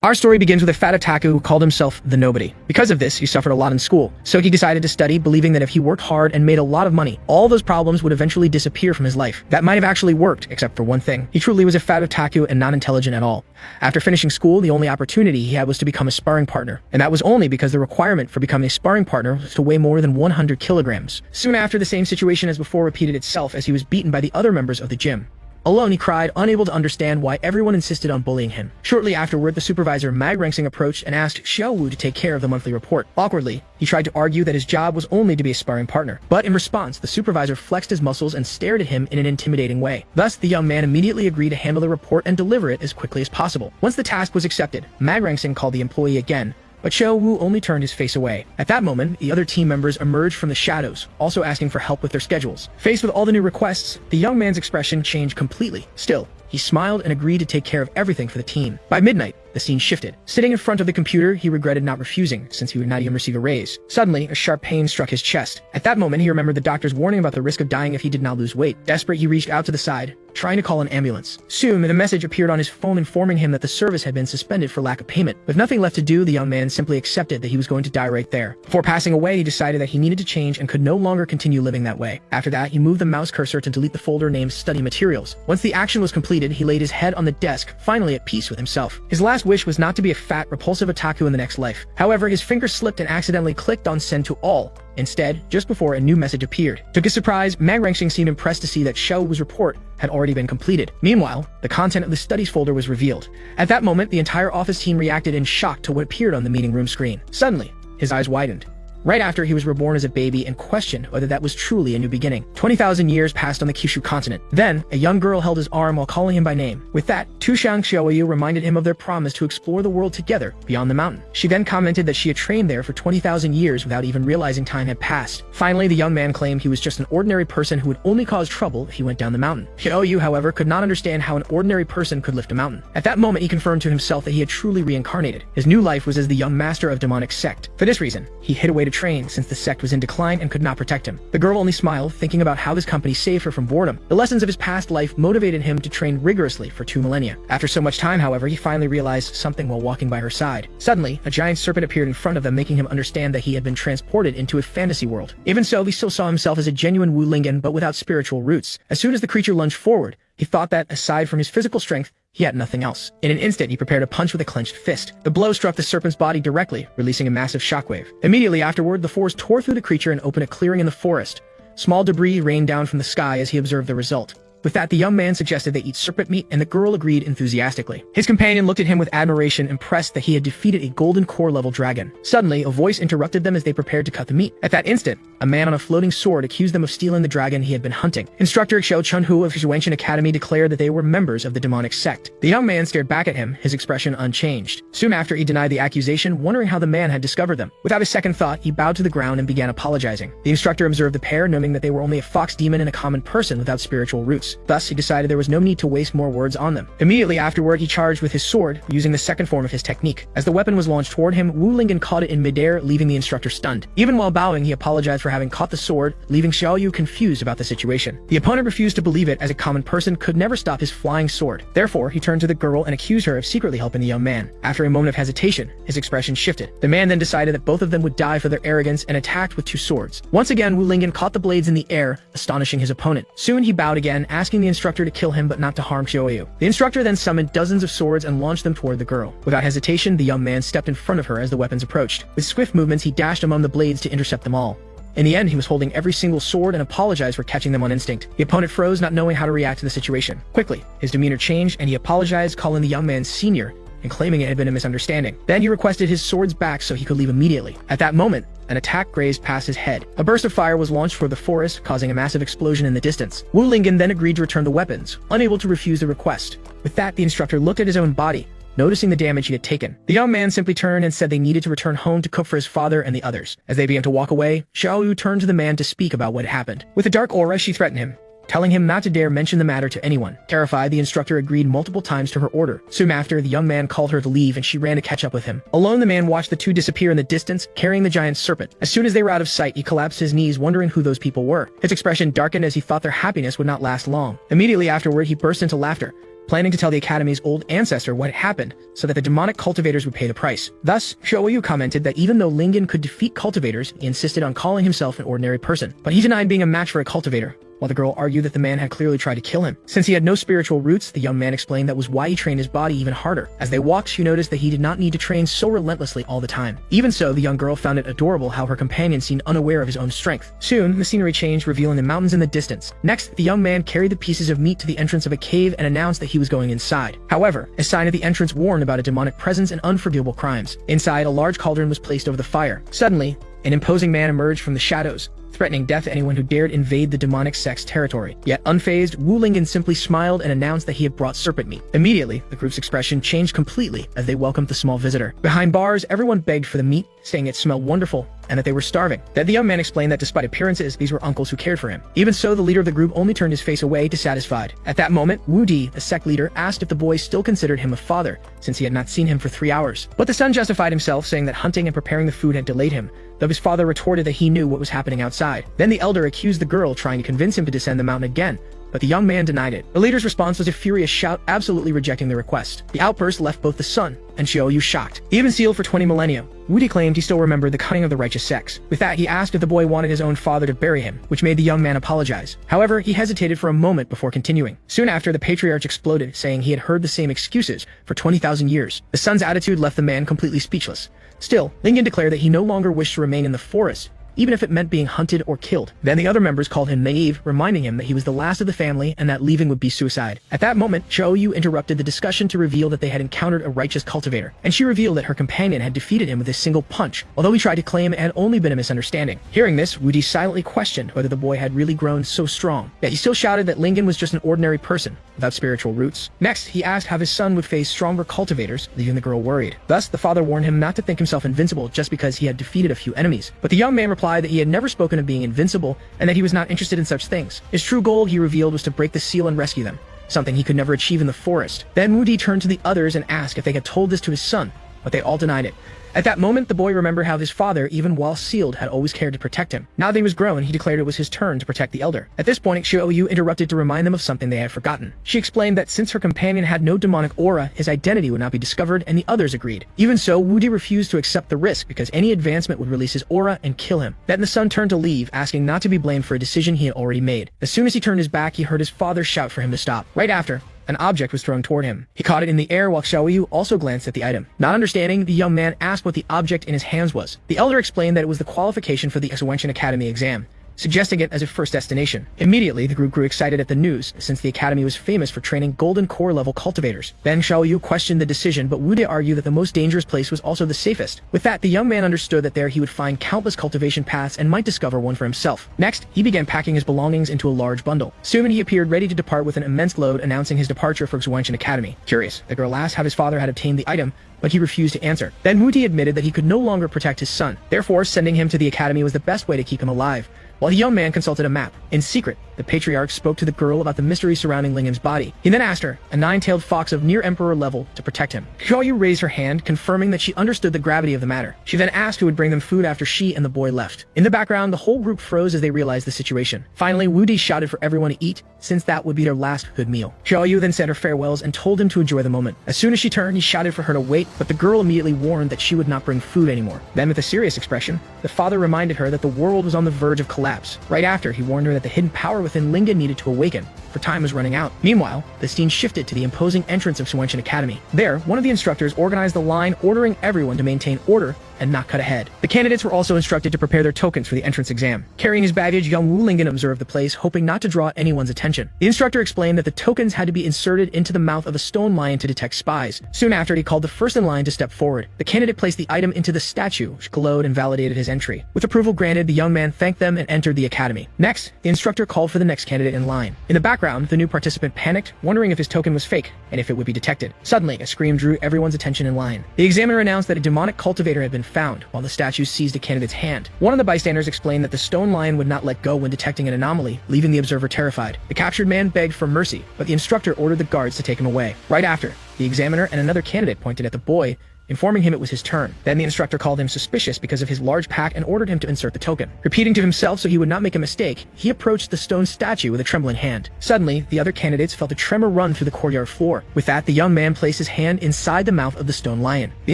Our story begins with a fat otaku who called himself the Nobody. Because of this, he suffered a lot in school, so he decided to study, believing that if he worked hard and made a lot of money, all those problems would eventually disappear from his life. That might have actually worked, except for one thing. He truly was a fat otaku and not intelligent at all. After finishing school, the only opportunity he had was to become a sparring partner, and that was only because the requirement for becoming a sparring partner was to weigh more than 100 kilograms. Soon after, the same situation as before repeated itself as he was beaten by the other members of the gym. Alone, he cried, unable to understand why everyone insisted on bullying him. Shortly afterward, the supervisor Magrangsing approached and asked Xiaowu to take care of the monthly report. Awkwardly, he tried to argue that his job was only to be a sparring partner, but in response, the supervisor flexed his muscles and stared at him in an intimidating way. Thus, the young man immediately agreed to handle the report and deliver it as quickly as possible. Once the task was accepted, Magrangsing called the employee again, but Xiaowu only turned his face away. At that moment, the other team members emerged from the shadows, also asking for help with their schedules. Faced with all the new requests, the young man's expression changed completely. Still, he smiled and agreed to take care of everything for the team. By midnight, the scene shifted. Sitting in front of the computer, he regretted not refusing, since he would not even receive a raise. Suddenly, a sharp pain struck his chest. At that moment, he remembered the doctor's warning about the risk of dying if he did not lose weight. Desperate, he reached out to the side, trying to call an ambulance. Soon, a message appeared on his phone informing him that the service had been suspended for lack of payment. With nothing left to do, the young man simply accepted that he was going to die right there. Before passing away, he decided that he needed to change and could no longer continue living that way. After that, he moved the mouse cursor to delete the folder named Study Materials. Once the action was completed, he laid his head on the desk, finally at peace with himself. His last wish was not to be a fat, repulsive otaku in the next life. However, his finger slipped and accidentally clicked on Send to All. Instead, just before a new message appeared. To his surprise, Magrangsing seemed impressed to see that Xiaowu's report had already been completed. Meanwhile, the content of the studies folder was revealed. At that moment, the entire office team reacted in shock to what appeared on the meeting room screen. Suddenly, his eyes widened. Right after he was reborn as a baby and questioned whether that was truly a new beginning. 20,000 years passed on the Kyushu continent. Then, a young girl held his arm while calling him by name. With that, Tushang Xiaoyu reminded him of their promise to explore the world together beyond the mountain. She then commented that she had trained there for 20,000 years without even realizing time had passed. Finally, the young man claimed he was just an ordinary person who would only cause trouble if he went down the mountain. Xiaoyu, however, could not understand how an ordinary person could lift a mountain. At that moment, he confirmed to himself that he had truly reincarnated. His new life was as the young master of demonic sect. For this reason, he hid away to train since the sect was in decline and could not protect him. The girl only smiled, thinking about how this company saved her from boredom. The lessons of his past life motivated him to train rigorously for 2 millennia. After so much time, however, he finally realized something while walking by her side. Suddenly, a giant serpent appeared in front of them, making him understand that he had been transported into a fantasy world. Even so, he still saw himself as a genuine Wu Lingen, but without spiritual roots. As soon as the creature lunged forward, he thought that, aside from his physical strength, he had nothing else. In an instant, he prepared a punch with a clenched fist. The blow struck the serpent's body directly, releasing a massive shockwave. Immediately afterward, the force tore through the creature and opened a clearing in the forest. Small debris rained down from the sky as he observed the result. With that, the young man suggested they eat serpent meat, and the girl agreed enthusiastically. His companion looked at him with admiration, impressed that he had defeated a golden core level dragon. Suddenly, a voice interrupted them as they prepared to cut the meat. At that instant, a man on a floating sword accused them of stealing the dragon he had been hunting. Instructor Xiao Chunhu of Xuanchen Academy declared that they were members of the demonic sect. The young man stared back at him, his expression unchanged. Soon after, he denied the accusation, wondering how the man had discovered them. Without a second thought, he bowed to the ground and began apologizing. The instructor observed the pair, knowing that they were only a fox demon and a common person without spiritual roots. Thus, he decided there was no need to waste more words on them. Immediately afterward, he charged with his sword, using the second form of his technique. As the weapon was launched toward him, Wu Lingen caught it in midair, leaving the instructor stunned. Even while bowing, he apologized for having caught the sword, leaving Xiaoyu confused about the situation. The opponent refused to believe it, as a common person could never stop his flying sword. Therefore, he turned to the girl and accused her of secretly helping the young man. After a moment of hesitation, his expression shifted. The man then decided that both of them would die for their arrogance and attacked with 2 swords. Once again, Wu Lingen caught the blades in the air, astonishing his opponent. Soon he bowed again, asking the instructor to kill him but not to harm Xiaoyu. The instructor then summoned dozens of swords and launched them toward the girl. Without hesitation, the young man stepped in front of her as the weapons approached. With swift movements, he dashed among the blades to intercept them all. In the end, he was holding every single sword and apologized for catching them on instinct. The opponent froze, not knowing how to react to the situation. Quickly, his demeanor changed and he apologized, calling the young man senior and claiming it had been a misunderstanding. Then he requested his swords back so he could leave immediately. At that moment, an attack grazed past his head. A burst of fire was launched toward the forest, causing a massive explosion in the distance. Wu Lingen then agreed to return the weapons, unable to refuse the request. With that, the instructor looked at his own body, noticing the damage he had taken. The young man simply turned and said they needed to return home to cook for his father and the others. As they began to walk away, Xiaoyu turned to the man to speak about what had happened. With a dark aura, she threatened him, telling him not to dare mention the matter to anyone. Terrified, the instructor agreed multiple times to her order. Soon after, the young man called her to leave and she ran to catch up with him. Alone, the man watched the 2 disappear in the distance, carrying the giant serpent. As soon as they were out of sight, he collapsed his knees, wondering who those people were. His expression darkened as he thought their happiness would not last long. Immediately afterward, he burst into laughter, planning to tell the Academy's old ancestor what had happened so that the demonic cultivators would pay the price. Thus, Shoyu commented that even though Lingen could defeat cultivators, he insisted on calling himself an ordinary person. But he denied being a match for a cultivator, while the girl argued that the man had clearly tried to kill him. Since he had no spiritual roots, the young man explained that was why he trained his body even harder. As they walked, she noticed that he did not need to train so relentlessly all the time. Even so, the young girl found it adorable how her companion seemed unaware of his own strength. Soon, the scenery changed, revealing the mountains in the distance. Next, the young man carried the pieces of meat to the entrance of a cave and announced that he was going inside. However, a sign at the entrance warned about a demonic presence and unforgivable crimes. Inside, a large cauldron was placed over the fire. Suddenly, an imposing man emerged from the shadows, threatening death to anyone who dared invade the demonic sect's territory. Yet unfazed, Wu Lingen simply smiled and announced that he had brought serpent meat. Immediately, the group's expression changed completely as they welcomed the small visitor. Behind bars, everyone begged for the meat, saying it smelled wonderful and that they were starving. Then the young man explained that despite appearances, these were uncles who cared for him. Even so, the leader of the group only turned his face away, dissatisfied. At that moment, Wu Di, the sect leader, asked if the boy still considered him a father, since he had not seen him for 3 hours. But the son justified himself, saying that hunting and preparing the food had delayed him, though his father retorted that he knew what was happening outside. Then the elder accused the girl, trying to convince him to descend the mountain again, but the young man denied it. The leader's response was a furious shout, absolutely rejecting the request. The outburst left both the son and Xiaoyu shocked. Even sealed for 20 millennia, Wu Di claimed he still remembered the cunning of the righteous sex. With that, he asked if the boy wanted his own father to bury him, which made the young man apologize. However, he hesitated for a moment before continuing. Soon after, the patriarch exploded, saying he had heard the same excuses for 20,000 years. The son's attitude left the man completely speechless. Still, Lingen declared that he no longer wished to remain in the forest, even if it meant being hunted or killed. Then the other members called him naive, reminding him that he was the last of the family and that leaving would be suicide. At that moment, Xiaoyu interrupted the discussion to reveal that they had encountered a righteous cultivator, and she revealed that her companion had defeated him with a single punch, although he tried to claim it had only been a misunderstanding. Hearing this, Wu Di silently questioned whether the boy had really grown so strong, yet he still shouted that Lingen was just an ordinary person, without spiritual roots. Next, he asked how his son would face stronger cultivators, leaving the girl worried. Thus, the father warned him not to think himself invincible just because he had defeated a few enemies. But the young man replied that he had never spoken of being invincible and that he was not interested in such things. His true goal, he revealed, was to break the seal and rescue them, something he could never achieve in the forest. Then Wu Di turned to the others and asked if they had told this to his son, but they all denied it. At that moment, the boy remembered how his father, even while sealed, had always cared to protect him. Now that he was grown, he declared it was his turn to protect the elder. At this point, Xiaoyu interrupted to remind them of something they had forgotten. She explained that since her companion had no demonic aura, his identity would not be discovered, and the others agreed. Even so, Wu Di refused to accept the risk because any advancement would release his aura and kill him. Then the son turned to leave, asking not to be blamed for a decision he had already made. As soon as he turned his back, he heard his father shout for him to stop. Right after, an object was thrown toward him. He caught it in the air while Xiaoyu also glanced at the item. Not understanding, the young man asked what the object in his hands was. The elder explained that it was the qualification for the Exuentian Academy exam, suggesting it as a first destination. Immediately, the group grew excited at the news, since the academy was famous for training golden core level cultivators. Then Xiaoyu questioned the decision, but Wu De argued that the most dangerous place was also the safest. With that, the young man understood that there he would find countless cultivation paths and might discover one for himself. Next, he began packing his belongings into a large bundle. Soon he appeared ready to depart with an immense load, announcing his departure for Xuanchen Academy. Curious, the girl asked how his father had obtained the item, but he refused to answer. Then Wu Di admitted that he could no longer protect his son. Therefore, sending him to the academy was the best way to keep him alive. While the young man consulted a map, in secret, the patriarch spoke to the girl about the mystery surrounding Lingen's body. He then asked her, a nine-tailed fox of near emperor level, to protect him. Xiaoyu raised her hand, confirming that she understood the gravity of the matter. She then asked who would bring them food after she and the boy left. In the background, the whole group froze as they realized the situation. Finally, Wu Di shouted for everyone to eat, since that would be their last good meal. Xiaoyu then said her farewells and told him to enjoy the moment. As soon as she turned, he shouted for her to wait, but the girl immediately warned that she would not bring food anymore. Then, with a serious expression, the father reminded her that the world was on the verge of collapse. Right after, he warned her that the hidden power within Lingen needed to awaken, for time was running out. Meanwhile, the scene shifted to the imposing entrance of Xuanchen Academy. There, one of the instructors organized the line, ordering everyone to maintain order and not cut ahead. The candidates were also instructed to prepare their tokens for the entrance exam. Carrying his baggage, young Wu Lingen observed the place, hoping not to draw anyone's attention. The instructor explained that the tokens had to be inserted into the mouth of a stone lion to detect spies. Soon after, he called the first in line to step forward. The candidate placed the item into the statue, which glowed and validated his entry. With approval granted, the young man thanked them and entered the academy. Next, the instructor called for the next candidate in line. In the background, the new participant panicked, wondering if his token was fake and if it would be detected. Suddenly, a scream drew everyone's attention in line. The examiner announced that a demonic cultivator had been found, while the statue seized a candidate's hand. One of the bystanders explained that the stone lion would not let go when detecting an anomaly, leaving the observer terrified. The captured man begged for mercy, but the instructor ordered the guards to take him away. Right after, the examiner and another candidate pointed at the boy, informing him it was his turn. Then the instructor called him suspicious because of his large pack and ordered him to insert the token. Repeating to himself so he would not make a mistake, he approached the stone statue with a trembling hand. Suddenly, the other candidates felt a tremor run through the courtyard floor. With that, the young man placed his hand inside the mouth of the stone lion. The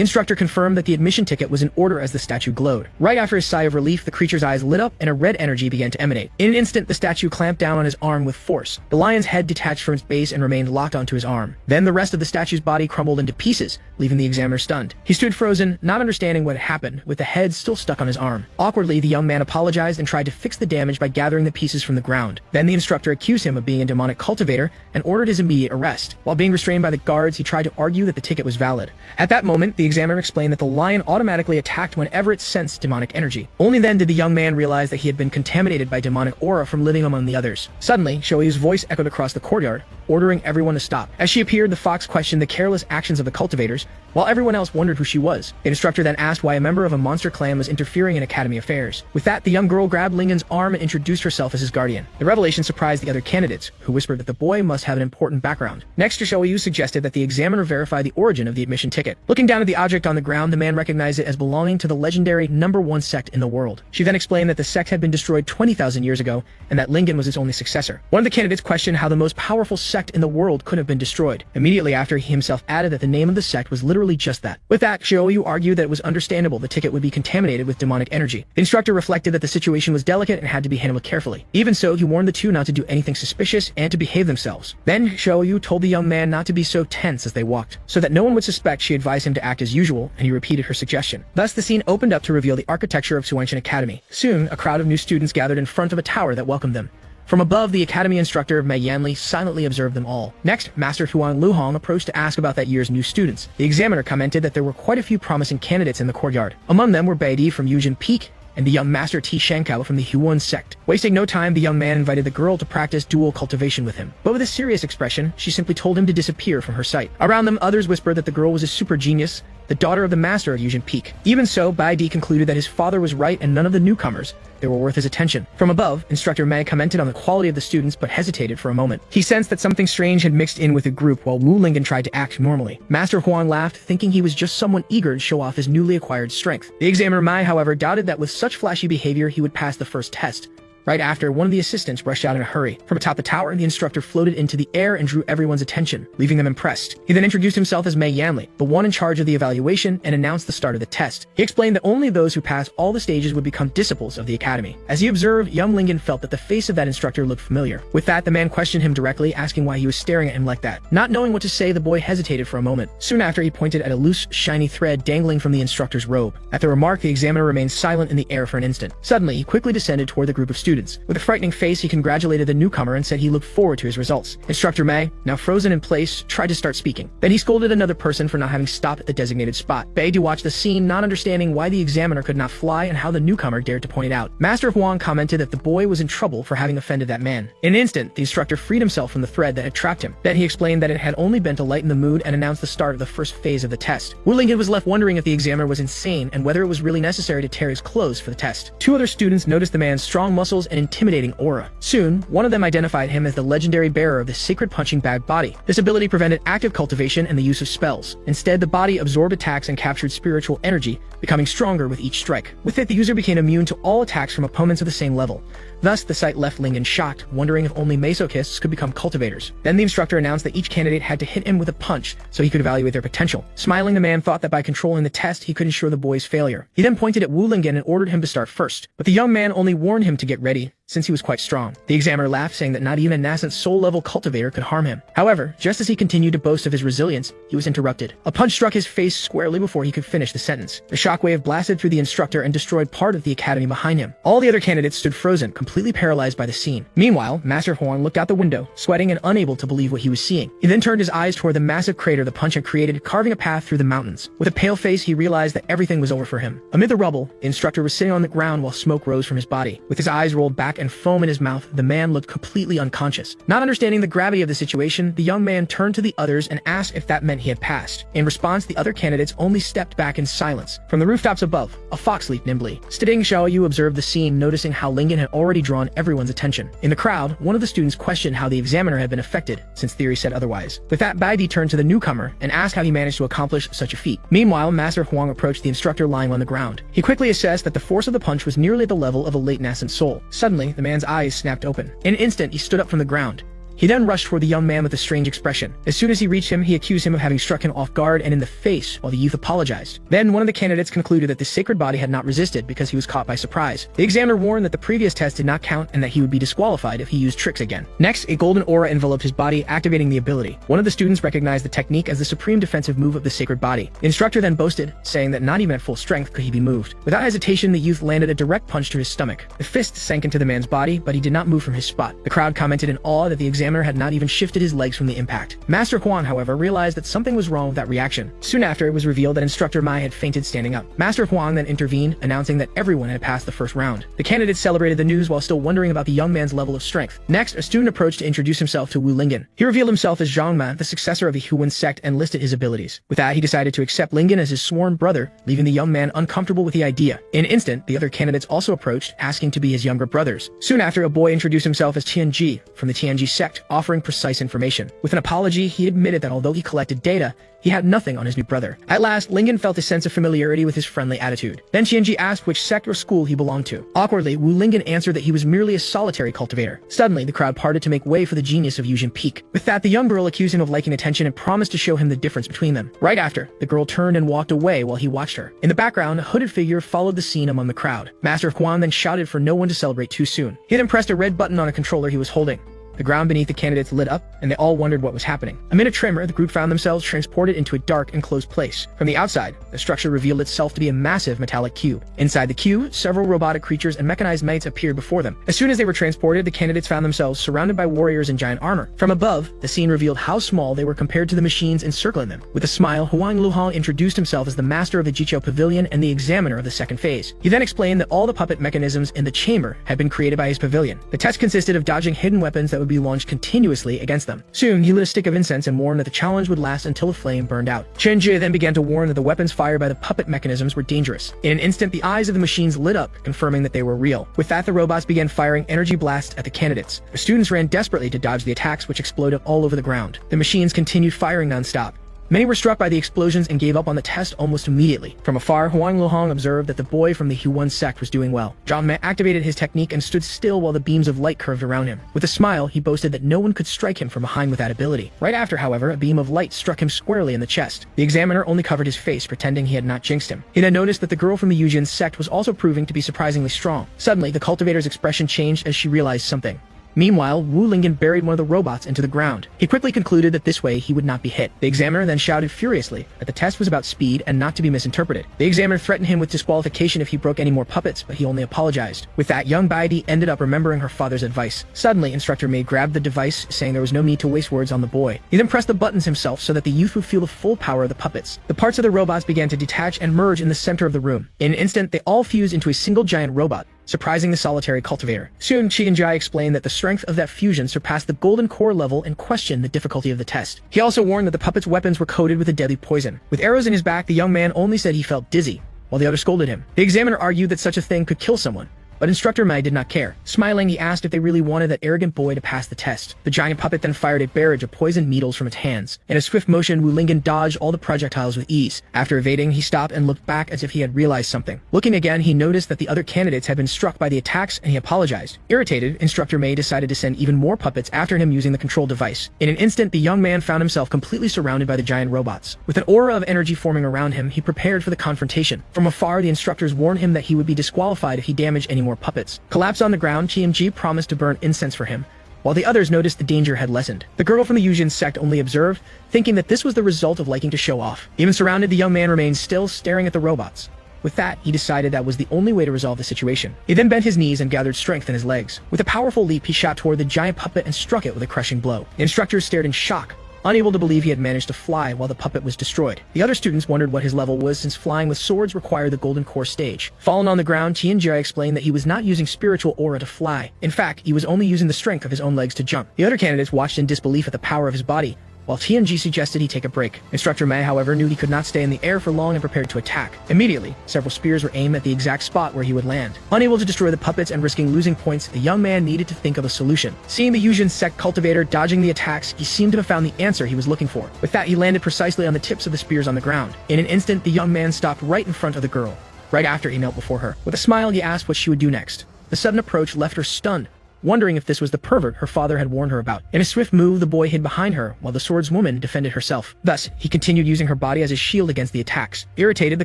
instructor confirmed that the admission ticket was in order as the statue glowed. Right after his sigh of relief, the creature's eyes lit up and a red energy began to emanate. In an instant, the statue clamped down on his arm with force. The lion's head detached from its base and remained locked onto his arm. Then the rest of the statue's body crumbled into pieces, leaving the examiner stunned. He stood frozen, not understanding what had happened, with the head still stuck on his arm. Awkwardly, the young man apologized and tried to fix the damage by gathering the pieces from the ground. Then the instructor accused him of being a demonic cultivator and ordered his immediate arrest. While being restrained by the guards, he tried to argue that the ticket was valid. At that moment, the examiner explained that the lion automatically attacked whenever it sensed demonic energy. Only then did the young man realize that he had been contaminated by demonic aura from living among the others. Suddenly, Shoei's voice echoed across the courtyard, ordering everyone to stop. As she appeared, the fox questioned the careless actions of the cultivators, while everyone else wondered who she was. The instructor then asked why a member of a monster clan was interfering in academy affairs. With that, the young girl grabbed Lingen's arm and introduced herself as his guardian. The revelation surprised the other candidates, who whispered that the boy must have an important background. Next, Shoei suggested that the examiner verify the origin of the admission ticket. Looking down at the object on the ground, the man recognized it as belonging to the legendary #1 sect in the world. She then explained that the sect had been destroyed 20,000 years ago, and that Lingen was its only successor. One of the candidates questioned how the most powerful sect in the world could have been destroyed. Immediately after, he himself added that the name of the sect was literally just that. With that, Shoei argued that it was understandable the ticket would be contaminated with demonic energy. The instructor reflected that the situation was delicate and had to be handled carefully. Even so, he warned the two not to do anything suspicious and to behave themselves. Then, Shoei told the young man not to be so tense as they walked. So that no one would suspect, she advised him to act as usual, and he repeated her suggestion. Thus, the scene opened up to reveal the architecture of Suanshan Academy. Soon, a crowd of new students gathered in front of a tower that welcomed them. From above, the academy instructor, Mei Yanli, silently observed them all. Next, Master Huang Luhong approached to ask about that year's new students. The examiner commented that there were quite a few promising candidates in the courtyard. Among them were Baidi from Yujin Peak and the young Master Ti Shankao from the Huan sect. Wasting no time, the young man invited the girl to practice dual cultivation with him. But with a serious expression, she simply told him to disappear from her sight. Around them, others whispered that the girl was a super genius, the daughter of the master of Yujin Peak. Even so, Baidi concluded that his father was right and none of the newcomers they were worth his attention. From above, Instructor Mei commented on the quality of the students but hesitated for a moment. He sensed that something strange had mixed in with the group while Wu Lingen tried to act normally. Master Huang laughed, thinking he was just someone eager to show off his newly acquired strength. The examiner Mai, however, doubted that with such flashy behavior he would pass the first test. Right after, one of the assistants rushed out in a hurry. From atop the tower, the instructor floated into the air and drew everyone's attention, leaving them impressed. He then introduced himself as Mei Yanli, the one in charge of the evaluation, and announced the start of the test. He explained that only those who passed all the stages would become disciples of the academy. As he observed, young Lingen felt that the face of that instructor looked familiar. With that, the man questioned him directly, asking why he was staring at him like that. Not knowing what to say, the boy hesitated for a moment. Soon after, he pointed at a loose, shiny thread dangling from the instructor's robe. At the remark, the examiner remained silent in the air for an instant. Suddenly, he quickly descended toward the group of students. With a frightening face, he congratulated the newcomer and said he looked forward to his results. Instructor Mei, now frozen in place, tried to start speaking. Then he scolded another person for not having stopped at the designated spot. Bei watched the scene, not understanding why the examiner could not fly and how the newcomer dared to point it out. Master Huang commented that the boy was in trouble for having offended that man. In an instant, the instructor freed himself from the thread that had trapped him. Then he explained that it had only been to lighten the mood and announced the start of the first phase of the test. Wu Lingen was left wondering if the examiner was insane and whether it was really necessary to tear his clothes for the test. Two other students noticed the man's strong muscles and intimidating aura. Soon, one of them identified him as the legendary bearer of the sacred punching bag body. This ability prevented active cultivation and the use of spells. Instead, the body absorbed attacks and captured spiritual energy, becoming stronger with each strike. With it, the user became immune to all attacks from opponents of the same level. Thus, the sight left Lingen shocked, wondering if only masochists could become cultivators. Then the instructor announced that each candidate had to hit him with a punch so he could evaluate their potential. Smiling, the man thought that by controlling the test, he could ensure the boy's failure. He then pointed at Wu Lingen and ordered him to start first. But the young man only warned him to get ready, since he was quite strong. The examiner laughed, saying that not even a nascent soul-level cultivator could harm him. However, just as he continued to boast of his resilience, he was interrupted. A punch struck his face squarely before he could finish the sentence. The shockwave blasted through the instructor and destroyed part of the academy behind him. All the other candidates stood frozen, completely paralyzed by the scene. Meanwhile, Master Huang looked out the window, sweating and unable to believe what he was seeing. He then turned his eyes toward the massive crater the punch had created, carving a path through the mountains. With a pale face, he realized that everything was over for him. Amid the rubble, the instructor was sitting on the ground while smoke rose from his body. With his eyes rolled back and foam in his mouth, the man looked completely unconscious. Not understanding the gravity of the situation, the young man turned to the others and asked if that meant he had passed. In response, the other candidates only stepped back in silence. From the rooftops above, a fox leaped nimbly. Studying Xiaoyu observed the scene, noticing how Lingen had already drawn everyone's attention. In the crowd, one of the students questioned how the examiner had been affected, since theory said otherwise. With that, Baidi turned to the newcomer and asked how he managed to accomplish such a feat. Meanwhile, Master Huang approached the instructor lying on the ground. He quickly assessed that the force of the punch was nearly at the level of a late nascent soul. Suddenly, the man's eyes snapped open. In an instant, he stood up from the ground. He then rushed toward the young man with a strange expression. As soon as he reached him, he accused him of having struck him off guard and in the face, while the youth apologized. Then one of the candidates concluded that the sacred body had not resisted because he was caught by surprise. The examiner warned that the previous test did not count and that he would be disqualified if he used tricks again. Next, a golden aura enveloped his body, activating the ability. One of the students recognized the technique as the supreme defensive move of the sacred body. The instructor then boasted, saying that not even at full strength could he be moved. Without hesitation, the youth landed a direct punch to his stomach. The fist sank into the man's body, but he did not move from his spot. The crowd commented in awe that the examiner had not even shifted his legs from the impact. Master Huan, however, realized that something was wrong with that reaction. Soon after, it was revealed that Instructor Mai had fainted standing up. Master Huang then intervened, announcing that everyone had passed the first round. The candidates celebrated the news while still wondering about the young man's level of strength. Next, a student approached to introduce himself to Wu Lingen. He revealed himself as Zhang Man, the successor of the Huan sect, and listed his abilities. With that, he decided to accept Lingen as his sworn brother, leaving the young man uncomfortable with the idea. In an instant, the other candidates also approached, asking to be his younger brothers. Soon after, a boy introduced himself as Tianji, from the Tianji sect, offering precise information. With an apology, he admitted that although he collected data, he had nothing on his new brother. At last, Lingen felt a sense of familiarity with his friendly attitude. Then Tianji asked which sect or school he belonged to. Awkwardly, Wu Lingen answered that he was merely a solitary cultivator. Suddenly, the crowd parted to make way for the genius of Yujin Peak. With that, the young girl accused him of liking attention and promised to show him the difference between them. Right after, the girl turned and walked away while he watched her. In the background, a hooded figure followed the scene among the crowd. Master Huan then shouted for no one to celebrate too soon. He then pressed a red button on a controller he was holding. The ground beneath the candidates lit up, and they all wondered what was happening. Amid a tremor, the group found themselves transported into a dark, enclosed place. From the outside, the structure revealed itself to be a massive metallic cube. Inside the cube, several robotic creatures and mechanized knights appeared before them. As soon as they were transported, the candidates found themselves surrounded by warriors in giant armor. From above, the scene revealed how small they were compared to the machines encircling them. With a smile, Huang Luhang introduced himself as the master of the Jiqiao Pavilion and the examiner of the second phase. He then explained that all the puppet mechanisms in the chamber had been created by his pavilion. The test consisted of dodging hidden weapons that would be launched continuously against them. Soon, he lit a stick of incense and warned that the challenge would last until the flame burned out. Chen Jie then began to warn that the weapons fired by the puppet mechanisms were dangerous. In an instant, the eyes of the machines lit up, confirming that they were real. With that, the robots began firing energy blasts at the candidates. The students ran desperately to dodge the attacks, which exploded all over the ground. The machines continued firing non-stop. Many were struck by the explosions and gave up on the test almost immediately. From afar, Huang Luhang observed that the boy from the Huan sect was doing well. Zhang Man activated his technique and stood still while the beams of light curved around him. With a smile, he boasted that no one could strike him from behind with that ability. Right after, however, a beam of light struck him squarely in the chest. The examiner only covered his face, pretending he had not jinxed him. He then noticed that the girl from the Yujin sect was also proving to be surprisingly strong. Suddenly, the cultivator's expression changed as she realized something. Meanwhile, Wu Lingen buried one of the robots into the ground. He quickly concluded that this way he would not be hit. The examiner then shouted furiously that the test was about speed and not to be misinterpreted. The examiner threatened him with disqualification if he broke any more puppets, but he only apologized. With that, young Baidi ended up remembering her father's advice. Suddenly, Instructor May grabbed the device, saying there was no need to waste words on the boy. He then pressed the buttons himself so that the youth would feel the full power of the puppets. The parts of the robots began to detach and merge in the center of the room. In an instant, they all fused into a single giant robot, surprising the solitary cultivator. Soon, Chi-Jai explained that the strength of that fusion surpassed the golden core level and questioned the difficulty of the test. He also warned that the puppet's weapons were coated with a deadly poison. With arrows in his back, the young man only said he felt dizzy, while the other scolded him. The examiner argued that such a thing could kill someone, but Instructor Mai did not care. Smiling, he asked if they really wanted that arrogant boy to pass the test. The giant puppet then fired a barrage of poisoned needles from its hands. In a swift motion, Wu Lingen dodged all the projectiles with ease. After evading, he stopped and looked back as if he had realized something. Looking again, he noticed that the other candidates had been struck by the attacks, and he apologized. Irritated, Instructor May decided to send even more puppets after him using the control device. In an instant, the young man found himself completely surrounded by the giant robots. With an aura of energy forming around him, he prepared for the confrontation. From afar, the instructors warned him that he would be disqualified if he damaged any more puppets. Collapsed on the ground, TMG promised to burn incense for him, while the others noticed the danger had lessened. The girl from the Yujin sect only observed, thinking that this was the result of liking to show off. Even surrounded, the young man remained still, staring at the robots. With that, he decided that was the only way to resolve the situation. He then bent his knees and gathered strength in his legs. With a powerful leap, he shot toward the giant puppet and struck it with a crushing blow. The instructors stared in shock, unable to believe he had managed to fly while the puppet was destroyed. The other students wondered what his level was, since flying with swords required the golden core stage. Fallen on the ground, Tianjia explained that he was not using spiritual aura to fly. In fact, he was only using the strength of his own legs to jump. The other candidates watched in disbelief at the power of his body, while Tianji suggested he take a break. Instructor Mei, however, knew he could not stay in the air for long and prepared to attack. Immediately, several spears were aimed at the exact spot where he would land. Unable to destroy the puppets and risking losing points, the young man needed to think of a solution. Seeing the Yujin sect cultivator dodging the attacks, he seemed to have found the answer he was looking for. With that, he landed precisely on the tips of the spears on the ground. In an instant, the young man stopped right in front of the girl. Right after, he knelt before her. With a smile, he asked what she would do next. The sudden approach left her stunned, wondering if this was the pervert her father had warned her about. In a swift move, the boy hid behind her, while the swordswoman defended herself. Thus, he continued using her body as a shield against the attacks. Irritated, the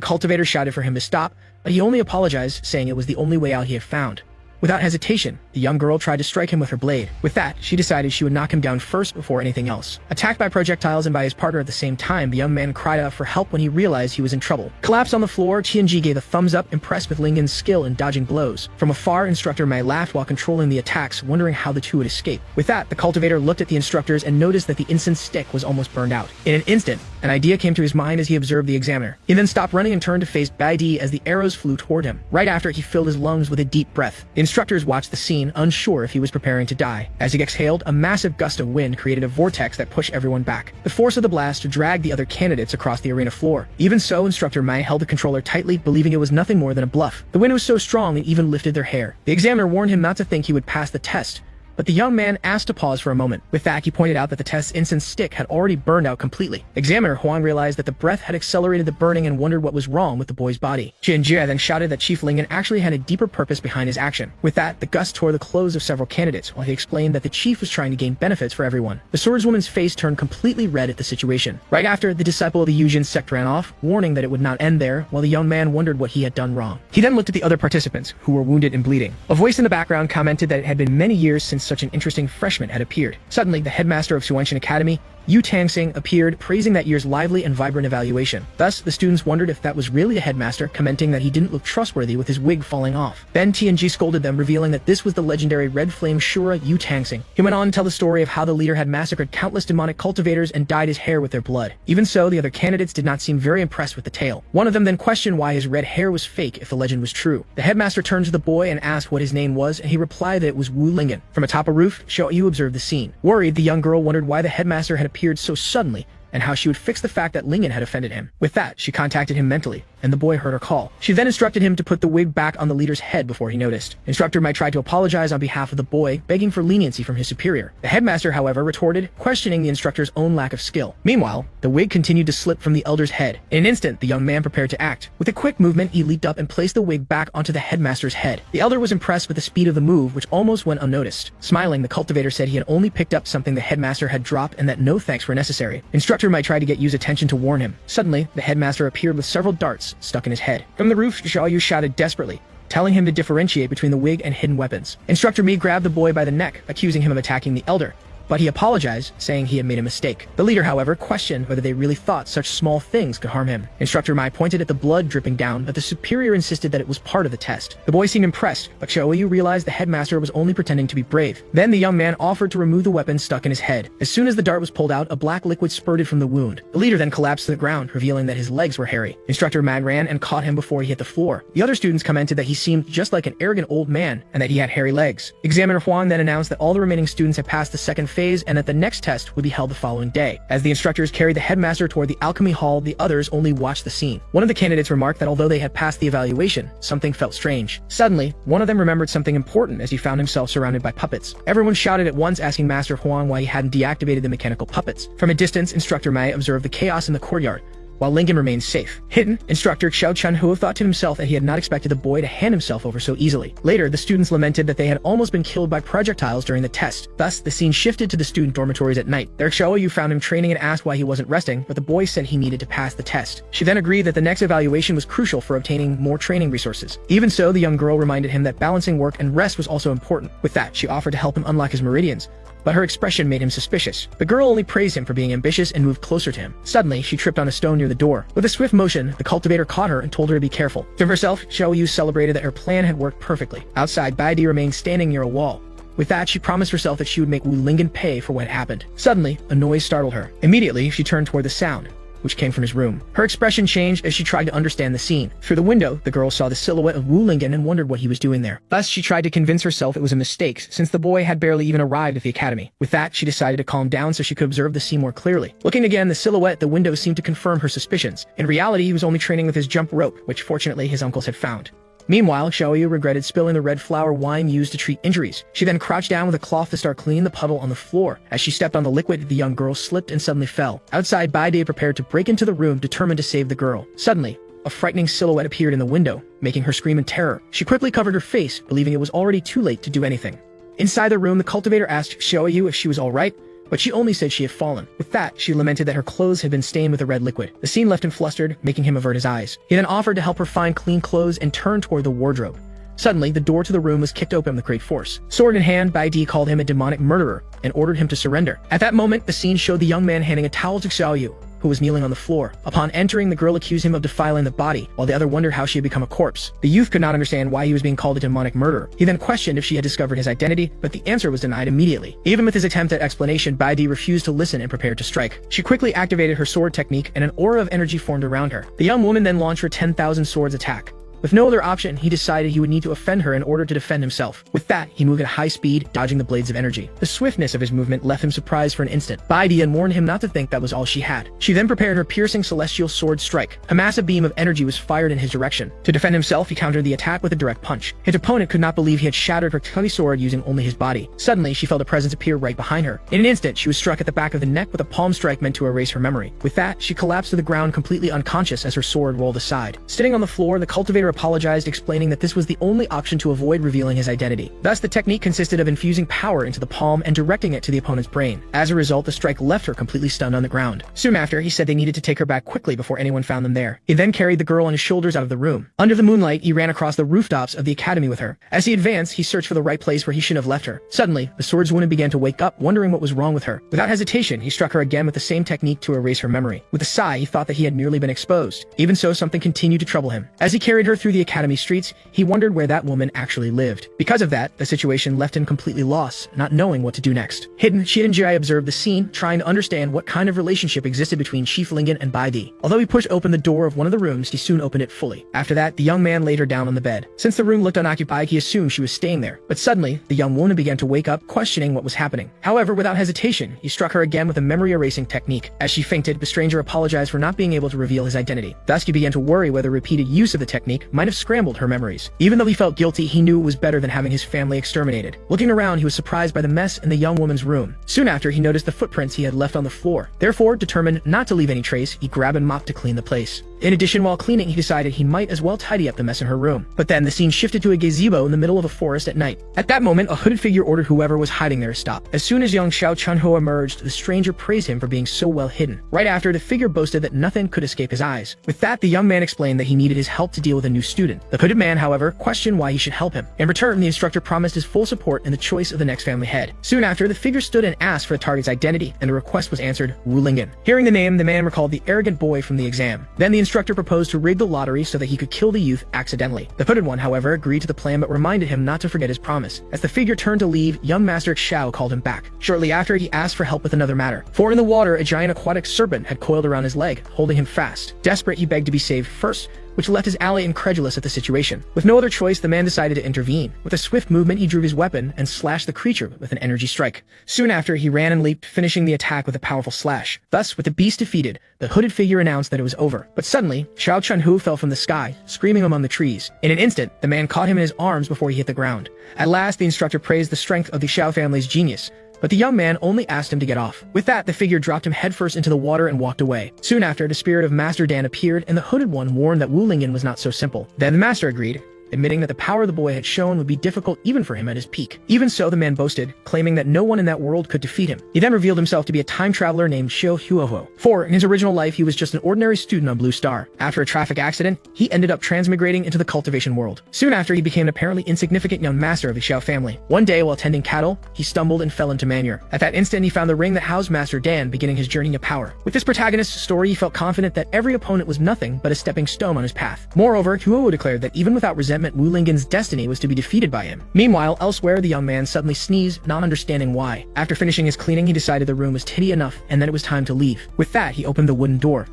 cultivator shouted for him to stop, but he only apologized, saying it was the only way out he had found. Without hesitation, the young girl tried to strike him with her blade. With that, she decided she would knock him down first before anything else. Attacked by projectiles and by his partner at the same time, the young man cried out for help when he realized he was in trouble. Collapsed on the floor, Tianji gave a thumbs up, impressed with Lingen's skill in dodging blows. From afar, Instructor Mei laughed while controlling the attacks, wondering how the two would escape. With that, the cultivator looked at the instructors and noticed that the incense stick was almost burned out. In an instant, an idea came to his mind as he observed the examiner. He then stopped running and turned to face Bai Di as the arrows flew toward him. Right after, he filled his lungs with a deep breath. The instructors watched the scene, unsure if he was preparing to die. As he exhaled, a massive gust of wind created a vortex that pushed everyone back. The force of the blast dragged the other candidates across the arena floor. Even so, Instructor Mei held the controller tightly, believing it was nothing more than a bluff. The wind was so strong it even lifted their hair. The examiner warned him not to think he would pass the test, but the young man asked to pause for a moment. With that, he pointed out that the test's incense stick had already burned out completely. Examiner Huang realized that the breath had accelerated the burning and wondered what was wrong with the boy's body. Tianjia then shouted that Chief Lingen actually had a deeper purpose behind his action. With that, the gust tore the clothes of several candidates, while he explained that the chief was trying to gain benefits for everyone. The swordswoman's face turned completely red at the situation. Right after, the disciple of the Yujin sect ran off, warning that it would not end there, while the young man wondered what he had done wrong. He then looked at the other participants, who were wounded and bleeding. A voice in the background commented that it had been many years since such an interesting freshman had appeared. Suddenly, the headmaster of Suanshan Academy, Yu Tangsing, appeared, praising that year's lively and vibrant evaluation. Thus, the students wondered if that was really a headmaster, commenting that he didn't look trustworthy with his wig falling off. Then Tianji scolded them, revealing that this was the legendary Red Flame Shura Yu Tangsing. He went on to tell the story of how the leader had massacred countless demonic cultivators and dyed his hair with their blood. Even so, the other candidates did not seem very impressed with the tale. One of them then questioned why his red hair was fake if the legend was true. The headmaster turned to the boy and asked what his name was, and he replied that it was Wu Lingen. From atop a roof, Xiao Yu observed the scene. Worried, the young girl wondered why the headmaster had appeared so suddenly, and how she would fix the fact that Lingen had offended him. With that, she contacted him mentally, and the boy heard her call. She then instructed him to put the wig back on the leader's head before he noticed. Instructor Mei tried to apologize on behalf of the boy, begging for leniency from his superior. The headmaster, however, retorted, questioning the instructor's own lack of skill. Meanwhile, the wig continued to slip from the elder's head. In an instant, the young man prepared to act. With a quick movement, he leaped up and placed the wig back onto the headmaster's head. The elder was impressed with the speed of the move, which almost went unnoticed. Smiling, the cultivator said he had only picked up something the headmaster had dropped and that no thanks were necessary. Instructor Mei tried to get Yu's attention to warn him. Suddenly, the headmaster appeared with several darts stuck in his head. From the roof, Xiao Yu shouted desperately, telling him to differentiate between the wig and hidden weapons. Instructor Mi grabbed the boy by the neck, accusing him of attacking the elder, but he apologized, saying he had made a mistake. The leader, however, questioned whether they really thought such small things could harm him. Instructor Mai pointed at the blood dripping down, but the superior insisted that it was part of the test. The boy seemed impressed, but Xiao Yu realized the headmaster was only pretending to be brave. Then the young man offered to remove the weapon stuck in his head. As soon as the dart was pulled out, a black liquid spurted from the wound. The leader then collapsed to the ground, revealing that his legs were hairy. Instructor Mai ran and caught him before he hit the floor. The other students commented that he seemed just like an arrogant old man, and that he had hairy legs. Examiner Huang then announced that all the remaining students had passed the second phase, and that the next test would be held the following day. As the instructors carried the headmaster toward the alchemy hall, the others only watched the scene. One of the candidates remarked that although they had passed the evaluation, something felt strange. Suddenly, one of them remembered something important as he found himself surrounded by puppets. Everyone shouted at once, asking Master Huang why he hadn't deactivated the mechanical puppets. From a distance, Instructor Mei observed the chaos in the courtyard, while Lincoln remained safe. Hidden, Instructor Xiao Chunhu thought to himself that he had not expected the boy to hand himself over so easily. Later, the students lamented that they had almost been killed by projectiles during the test. Thus, the scene shifted to the student dormitories at night. There, Xiao Yu found him training and asked why he wasn't resting, but the boy said he needed to pass the test. She then agreed that the next evaluation was crucial for obtaining more training resources. Even so, the young girl reminded him that balancing work and rest was also important. With that, she offered to help him unlock his meridians, but her expression made him suspicious. The girl only praised him for being ambitious and moved closer to him. Suddenly, she tripped on a stone near the door. With a swift motion, the cultivator caught her and told her to be careful. To herself, Xiao Yu celebrated that her plan had worked perfectly. Outside, Bai Di remained standing near a wall, With that, she promised herself that she would make Wu Lingen pay for what had happened. Suddenly, a noise startled her. Immediately, she turned toward the sound, which came from his room. Her expression changed as she tried to understand the scene. Through the window, the girl saw the silhouette of Wu Lingen and wondered what he was doing there. Thus, she tried to convince herself it was a mistake, since the boy had barely even arrived at the academy. With that, she decided to calm down so she could observe the scene more clearly. Looking again, the silhouette at the window seemed to confirm her suspicions. In reality, he was only training with his jump rope, which fortunately his uncles had found. Meanwhile, Xiaoyu regretted spilling the red flower wine used to treat injuries. She then crouched down with a cloth to start cleaning the puddle on the floor. As she stepped on the liquid, the young girl slipped and suddenly fell. Outside, Baide prepared to break into the room, determined to save the girl. Suddenly, a frightening silhouette appeared in the window, making her scream in terror. She quickly covered her face, believing it was already too late to do anything. Inside the room, the cultivator asked Xiaoyu if she was alright, but she only said she had fallen. With that, she lamented that her clothes had been stained with the red liquid. The scene left him flustered, making him avert his eyes. He then offered to help her find clean clothes and turned toward the wardrobe. Suddenly, the door to the room was kicked open with great force. Sword in hand, Baidi called him a demonic murderer and ordered him to surrender. At that moment, the scene showed the young man handing a towel to Xiaoyu, who was kneeling on the floor. Upon entering, the girl accused him of defiling the body, while the other wondered how she had become a corpse. The youth could not understand why he was being called a demonic murderer. He then questioned if she had discovered his identity, but the answer was denied immediately. Even with his attempt at explanation, Baidi refused to listen and prepared to strike. She quickly activated her sword technique, and an aura of energy formed around her. The young woman then launched her 10,000 swords attack. With no other option, he decided he would need to offend her in order to defend himself. With that, he moved at high speed, dodging the blades of energy. The swiftness of his movement left him surprised for an instant. Baidi warned him not to think that was all she had. She then prepared her piercing celestial sword strike. A massive beam of energy was fired in his direction. To defend himself, he countered the attack with a direct punch. His opponent could not believe he had shattered her heavy sword using only his body. Suddenly, she felt a presence appear right behind her. In an instant, she was struck at the back of the neck with a palm strike meant to erase her memory. With that, she collapsed to the ground completely unconscious as her sword rolled aside. Sitting on the floor, the cultivator apologized, explaining that this was the only option to avoid revealing his identity. Thus, the technique consisted of infusing power into the palm and directing it to the opponent's brain. As a result, the strike left her completely stunned on the ground. Soon after, he said they needed to take her back quickly before anyone found them there. He then carried the girl on his shoulders out of the room. Under the moonlight, he ran across the rooftops of the academy with her. As he advanced, he searched for the right place where he shouldn't have left her. Suddenly, the swordswoman began to wake up, wondering what was wrong with her. Without hesitation, he struck her again with the same technique to erase her memory. With a sigh, he thought that he had merely been exposed. Even so, something continued to trouble him. As he carried her through the academy streets, he wondered where that woman actually lived. Because of that, the situation left him completely lost, not knowing what to do next. Hidden, Shirinjai observed the scene, trying to understand what kind of relationship existed between Chief Lingen and Baidi. Although he pushed open the door of one of the rooms, he soon opened it fully. After that, the young man laid her down on the bed. Since the room looked unoccupied, he assumed she was staying there. But suddenly, the young woman began to wake up, questioning what was happening. However, without hesitation, he struck her again with a memory-erasing technique. As she fainted, the stranger apologized for not being able to reveal his identity. Thus, he began to worry whether repeated use of the technique might have scrambled her memories. Even though he felt guilty, he knew it was better than having his family exterminated. Looking around, he was surprised by the mess in the young woman's room. Soon after, he noticed the footprints he had left on the floor. Therefore, determined not to leave any trace, he grabbed a mop to clean the place. In addition, while cleaning, he decided he might as well tidy up the mess in her room. But then, the scene shifted to a gazebo in the middle of a forest at night. At that moment, a hooded figure ordered whoever was hiding there to stop. As soon as young Xiao Chunho emerged, the stranger praised him for being so well hidden. Right after, the figure boasted that nothing could escape his eyes. With that, the young man explained that he needed his help to deal with a new student. The hooded man, however, questioned why he should help him. In return, the instructor promised his full support in the choice of the next family head. Soon after, the figure stood and asked for the target's identity, and the request was answered, Wu Lingen. Hearing the name, the man recalled the arrogant boy from the exam. Then the instructor proposed to rig the lottery so that he could kill the youth accidentally. The hooded one, however, agreed to the plan but reminded him not to forget his promise. As the figure turned to leave, young Master Xiao called him back. Shortly after, he asked for help with another matter. For in the water, a giant aquatic serpent had coiled around his leg, holding him fast. Desperate, he begged to be saved first, which left his ally incredulous at the situation. With no other choice, the man decided to intervene. With a swift movement, he drew his weapon and slashed the creature with an energy strike. Soon after, he ran and leaped, finishing the attack with a powerful slash. Thus, with the beast defeated, the hooded figure announced that it was over. But suddenly, Xiao Chunhu fell from the sky, screaming among the trees. In an instant, the man caught him in his arms before he hit the ground. At last, the instructor praised the strength of the Xiao family's genius, but the young man only asked him to get off. With that, the figure dropped him headfirst into the water and walked away. Soon after, the spirit of Master Dan appeared, and the hooded one warned that Wu Lingen was not so simple. Then the master agreed, admitting that the power the boy had shown would be difficult even for him at his peak. Even so, the man boasted, claiming that no one in that world could defeat him. He then revealed himself to be a time traveler named Xiu Huohuo. For, in his original life, he was just an ordinary student on Blue Star. After a traffic accident, he ended up transmigrating into the cultivation world. Soon after, he became an apparently insignificant young master of the Xiao family. One day, while tending cattle, he stumbled and fell into manure. At that instant, he found the ring that housed Master Dan, beginning his journey to power. With this protagonist's story, he felt confident that every opponent was nothing but a stepping stone on his path. Moreover, Huohuo declared that even without resentment meant Wu Lingen's destiny was to be defeated by him. Meanwhile, elsewhere, the young man suddenly sneezed, not understanding why. After finishing his cleaning, he decided the room was tiddy enough and that it was time to leave. With that, he opened the wooden door.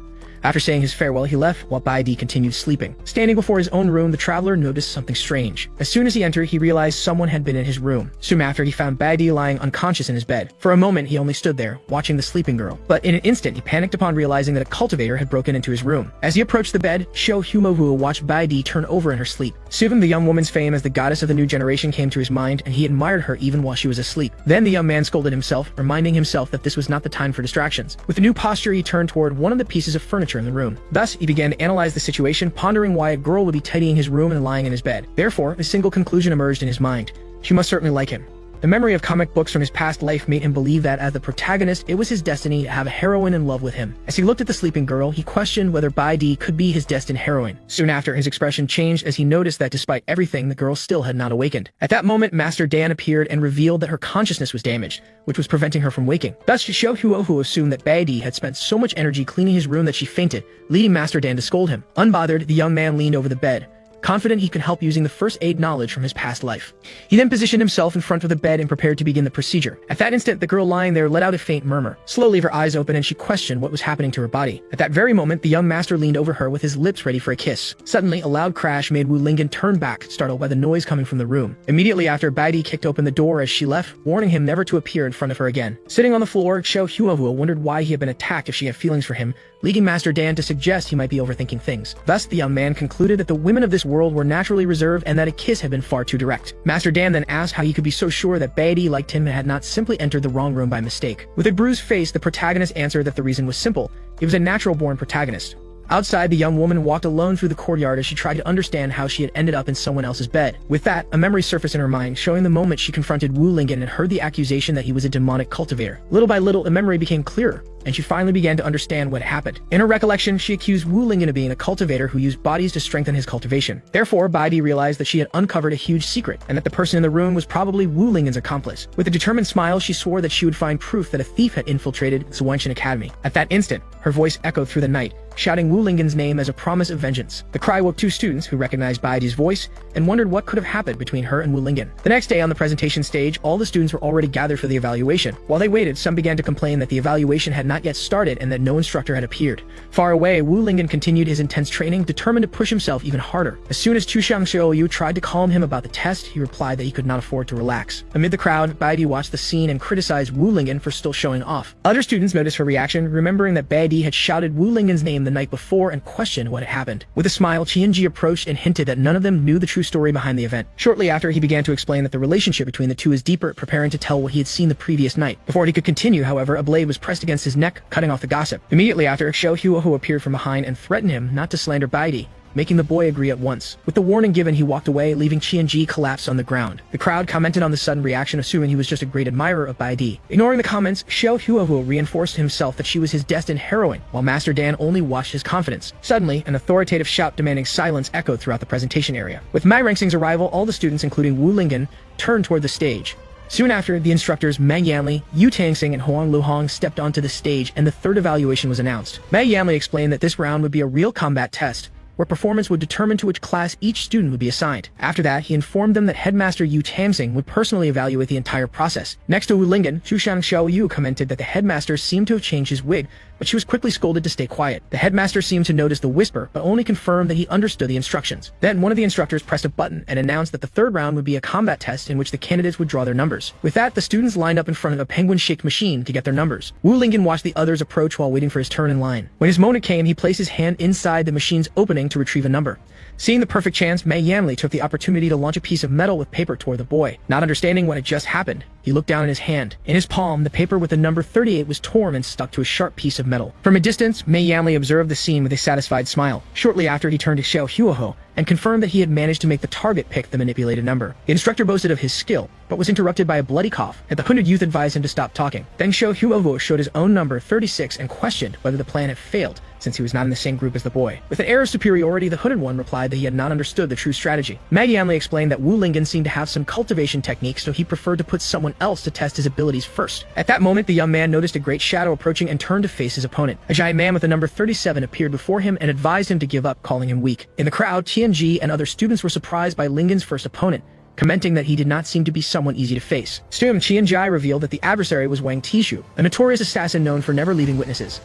After saying his farewell, he left while Baidi continued sleeping. Standing before his own room, the traveler noticed something strange. As soon as he entered, he realized someone had been in his room. Soon after, he found Baidi lying unconscious in his bed. For a moment, he only stood there, watching the sleeping girl. But in an instant, he panicked upon realizing that a cultivator had broken into his room. As he approached the bed, Shou Humovu watched Baidi turn over in her sleep. Soon, the young woman's fame as the goddess of the new generation came to his mind, and he admired her even while she was asleep. Then the young man scolded himself, reminding himself that this was not the time for distractions. With a new posture, he turned toward one of the pieces of furniture in the room. Thus, he began to analyze the situation, pondering why a girl would be tidying his room and lying in his bed. Therefore, a single conclusion emerged in his mind. She must certainly like him. The memory of comic books from his past life made him believe that, as the protagonist, it was his destiny to have a heroine in love with him. As he looked at the sleeping girl, he questioned whether Baidi could be his destined heroine. Soon after, his expression changed as he noticed that despite everything, the girl still had not awakened. At that moment, Master Dan appeared and revealed that her consciousness was damaged, which was preventing her from waking. Thus, Shou Huohu assumed that Baidi had spent so much energy cleaning his room that she fainted, leading Master Dan to scold him. Unbothered, the young man leaned over the bed, confident he could help using the first aid knowledge from his past life. He then positioned himself in front of the bed and prepared to begin the procedure. At that instant, the girl lying there let out a faint murmur. Slowly, her eyes opened and she questioned what was happening to her body. At that very moment, the young master leaned over her with his lips ready for a kiss. Suddenly, a loud crash made Wu Lingen turn back, startled by the noise coming from the room. Immediately after, Baidi kicked open the door as she left, warning him never to appear in front of her again. Sitting on the floor, Shou Huohu wondered why he had been attacked if she had feelings for him, leading Master Dan to suggest he might be overthinking things. Thus, the young man concluded that the women of this world were naturally reserved and that a kiss had been far too direct. Master Dan then asked how he could be so sure that Baidi liked him and had not simply entered the wrong room by mistake. With a bruised face, the protagonist answered that the reason was simple. He was a natural-born protagonist. Outside, the young woman walked alone through the courtyard as she tried to understand how she had ended up in someone else's bed. With that, a memory surfaced in her mind, showing the moment she confronted Wu Lingen and heard the accusation that he was a demonic cultivator. Little by little, the memory became clearer, and she finally began to understand what happened. In her recollection, she accused Wu Lingen of being a cultivator who used bodies to strengthen his cultivation. Therefore, Baidi realized that she had uncovered a huge secret, and that the person in the room was probably Wu Lingen's accomplice. With a determined smile, she swore that she would find proof that a thief had infiltrated Zhuanshan Academy. At that instant, her voice echoed through the night, shouting Wu Lingen's name as a promise of vengeance. The cry woke two students who recognized Baidi's voice and wondered what could have happened between her and Wu Lingen. The next day on the presentation stage, all the students were already gathered for the evaluation. While they waited, some began to complain that the evaluation had not yet started and that no instructor had appeared. Far away, Wu Lingen continued his intense training, determined to push himself even harder. As soon as Chuxiang Xiaoyu tried to calm him about the test, he replied that he could not afford to relax. Amid the crowd, Baidi watched the scene and criticized Wu Lingen for still showing off. Other students noticed her reaction, remembering that Baidi had shouted Wu Lingen's name the night before and questioned what had happened. With a smile, Qianji approached and hinted that none of them knew the true story behind the event. Shortly after, he began to explain that the relationship between the two is deeper, preparing to tell what he had seen the previous night. Before he could continue, however, a blade was pressed against his neck, cutting off the gossip. Immediately after, Shou Huohu appeared from behind and threatened him not to slander Baidi, making the boy agree at once. With the warning given, he walked away, leaving Qianji collapsed on the ground. The crowd commented on the sudden reaction, assuming he was just a great admirer of Baidi. Ignoring the comments, Shou Huohu reinforced himself that she was his destined heroine, while Master Dan only watched his confidence. Suddenly, an authoritative shout demanding silence echoed throughout the presentation area. With Mai Rengxing's arrival, all the students, including Wu Lingen, turned toward the stage. Soon after, the instructors Meng Yanli, Yu Tangxing, and Huang Luhong stepped onto the stage, and the third evaluation was announced. Meng Yanli explained that this round would be a real combat test, where performance would determine to which class each student would be assigned. After that, he informed them that Headmaster Yu Tangxing would personally evaluate the entire process. Next to Wu Lingen, Chuxiang Xiaoyu commented that the headmaster seemed to have changed his wig, but she was quickly scolded to stay quiet. The headmaster seemed to notice the whisper, but only confirmed that he understood the instructions. Then one of the instructors pressed a button and announced that the third round would be a combat test in which the candidates would draw their numbers. With that, the students lined up in front of a penguin-shaped machine to get their numbers. Wu Lingen watched the others approach while waiting for his turn in line. When his moment came, he placed his hand inside the machine's opening to retrieve a number. Seeing the perfect chance, Mei Yanli took the opportunity to launch a piece of metal with paper toward the boy. Not understanding what had just happened, he looked down at his hand. In his palm, the paper with the number 38 was torn and stuck to a sharp piece of metal. From a distance, Mei Yanli observed the scene with a satisfied smile. Shortly after, he turned to Shou Huohu and confirmed that he had managed to make the target pick the manipulated number. The instructor boasted of his skill, but was interrupted by a bloody cough, and the hooded youth advised him to stop talking. Then Shou Huohu showed his own number 36 and questioned whether the plan had failed, since he was not in the same group as the boy. With an air of superiority, the hooded one replied that he had not understood the true strategy. Yanli explained that Wu Lingen seemed to have some cultivation techniques, so he preferred to put someone else to test his abilities first. At that moment, the young man noticed a great shadow approaching and turned to face his opponent. A giant man with the number 37 appeared before him and advised him to give up, calling him weak. In the crowd, Tianji and other students were surprised by Lingen's first opponent, commenting that he did not seem to be someone easy to face. Soon, Qianjai revealed that the adversary was Wang Tishu, a notorious assassin known for never leaving witnesses.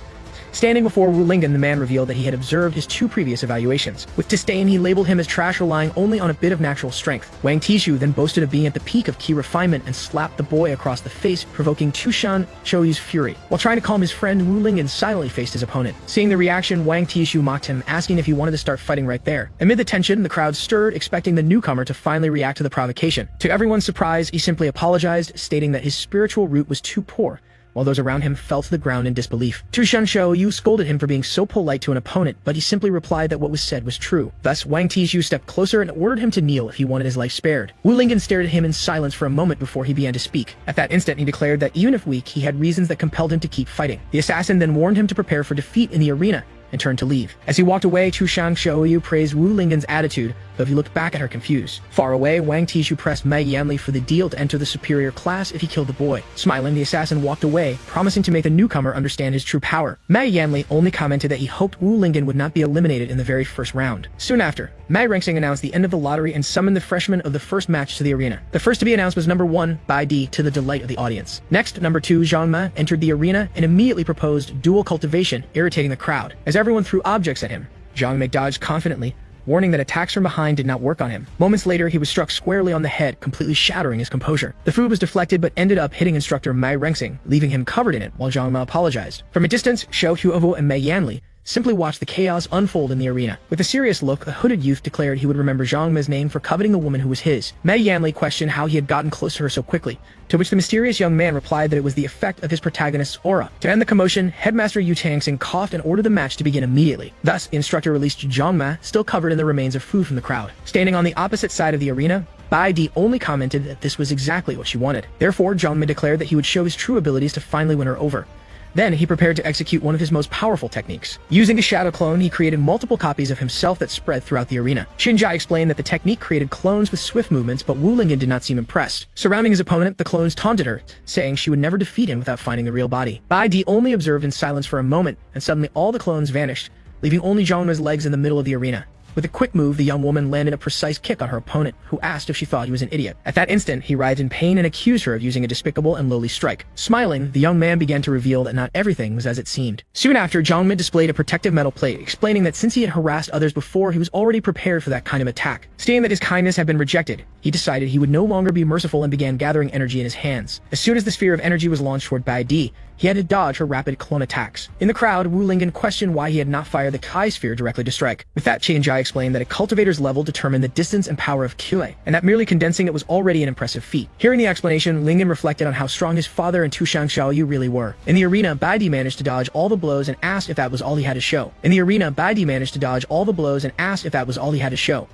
Standing before Wu Lingen, the man revealed that he had observed his 2 previous evaluations. With disdain, he labeled him as trash, relying only on a bit of natural strength. Wang Tishu then boasted of being at the peak of ki refinement and slapped the boy across the face, provoking Tushan Shouyu's fury. While trying to calm his friend, Wu Lingen silently faced his opponent. Seeing the reaction, Wang Tishu mocked him, asking if he wanted to start fighting right there. Amid the tension, the crowd stirred, expecting the newcomer to finally react to the provocation. To everyone's surprise, he simply apologized, stating that his spiritual root was too poor, while those around him fell to the ground in disbelief. Tushan Shouyu's scolded him for being so polite to an opponent, but he simply replied that what was said was true. Thus, Wang Tishu stepped closer and ordered him to kneel if he wanted his life spared. Wu Lingen stared at him in silence for a moment before he began to speak. At that instant, he declared that even if weak, he had reasons that compelled him to keep fighting. The assassin then warned him to prepare for defeat in the arena and turned to leave. As he walked away, Tushan Shouyu's praised Wu Lingen's attitude, though he looked back at her confused. Far away, Wang Tishu pressed Yanli for the deal to enter the superior class if he killed the boy. Smiling, the assassin walked away, promising to make the newcomer understand his true power. Yanli only commented that he hoped Wu Lingen would not be eliminated in the very first round. Soon after, Rengsing announced the end of the lottery and summoned the freshmen of the first match to the arena. The first to be announced was number 1, Bai Di, to the delight of the audience. Next, number 2, Zhang Me, entered the arena and immediately proposed dual cultivation, irritating the crowd. As everyone threw objects at him, Zhang Me dodged confidently, warning that attacks from behind did not work on him. Moments later, he was struck squarely on the head, completely shattering his composure. The food was deflected but ended up hitting instructor Rengsing, leaving him covered in it while Zhang Me apologized. From a distance, Xiao Huovo and Yanli simply watched the chaos unfold in the arena. With a serious look, the hooded youth declared he would remember Zhang Me's name for coveting the woman who was his. Yanli questioned how he had gotten close to her so quickly, to which the mysterious young man replied that it was the effect of his protagonist's aura. To end the commotion, Headmaster Yu Tangsing coughed and ordered the match to begin immediately. Thus, the instructor released Zhang Me, still covered in the remains of food from the crowd. Standing on the opposite side of the arena, Bai Di only commented that this was exactly what she wanted. Therefore, Zhang Me declared that he would show his true abilities to finally win her over. Then, he prepared to execute one of his most powerful techniques. Using a shadow clone, he created multiple copies of himself that spread throughout the arena. Xinjai explained that the technique created clones with swift movements, but Wu Lingen did not seem impressed. Surrounding his opponent, the clones taunted her, saying she would never defeat him without finding the real body. Bai Di only observed in silence for a moment, and suddenly all the clones vanished, leaving only Zhang Me's legs in the middle of the arena. With a quick move, the young woman landed a precise kick on her opponent, who asked if she thought he was an idiot. At that instant, he writhed in pain and accused her of using a despicable and lowly strike. Smiling, the young man began to reveal that not everything was as it seemed. Soon after, Zhang Me displayed a protective metal plate, explaining that since he had harassed others before, he was already prepared for that kind of attack. Stating that his kindness had been rejected, he decided he would no longer be merciful and began gathering energy in his hands. As soon as the sphere of energy was launched toward Bai Di, he had to dodge her rapid clone attacks. In the crowd, Wu Lingen questioned why he had not fired the Kai sphere directly to strike. With that, Qianjai explained that a cultivator's level determined the distance and power of Qi, and that merely condensing it was already an impressive feat. Hearing the explanation, Lingen reflected on how strong his father and Tushan Xiaoyu really were. In the arena, Bai Di managed to dodge all the blows and asked if that was all he had to show.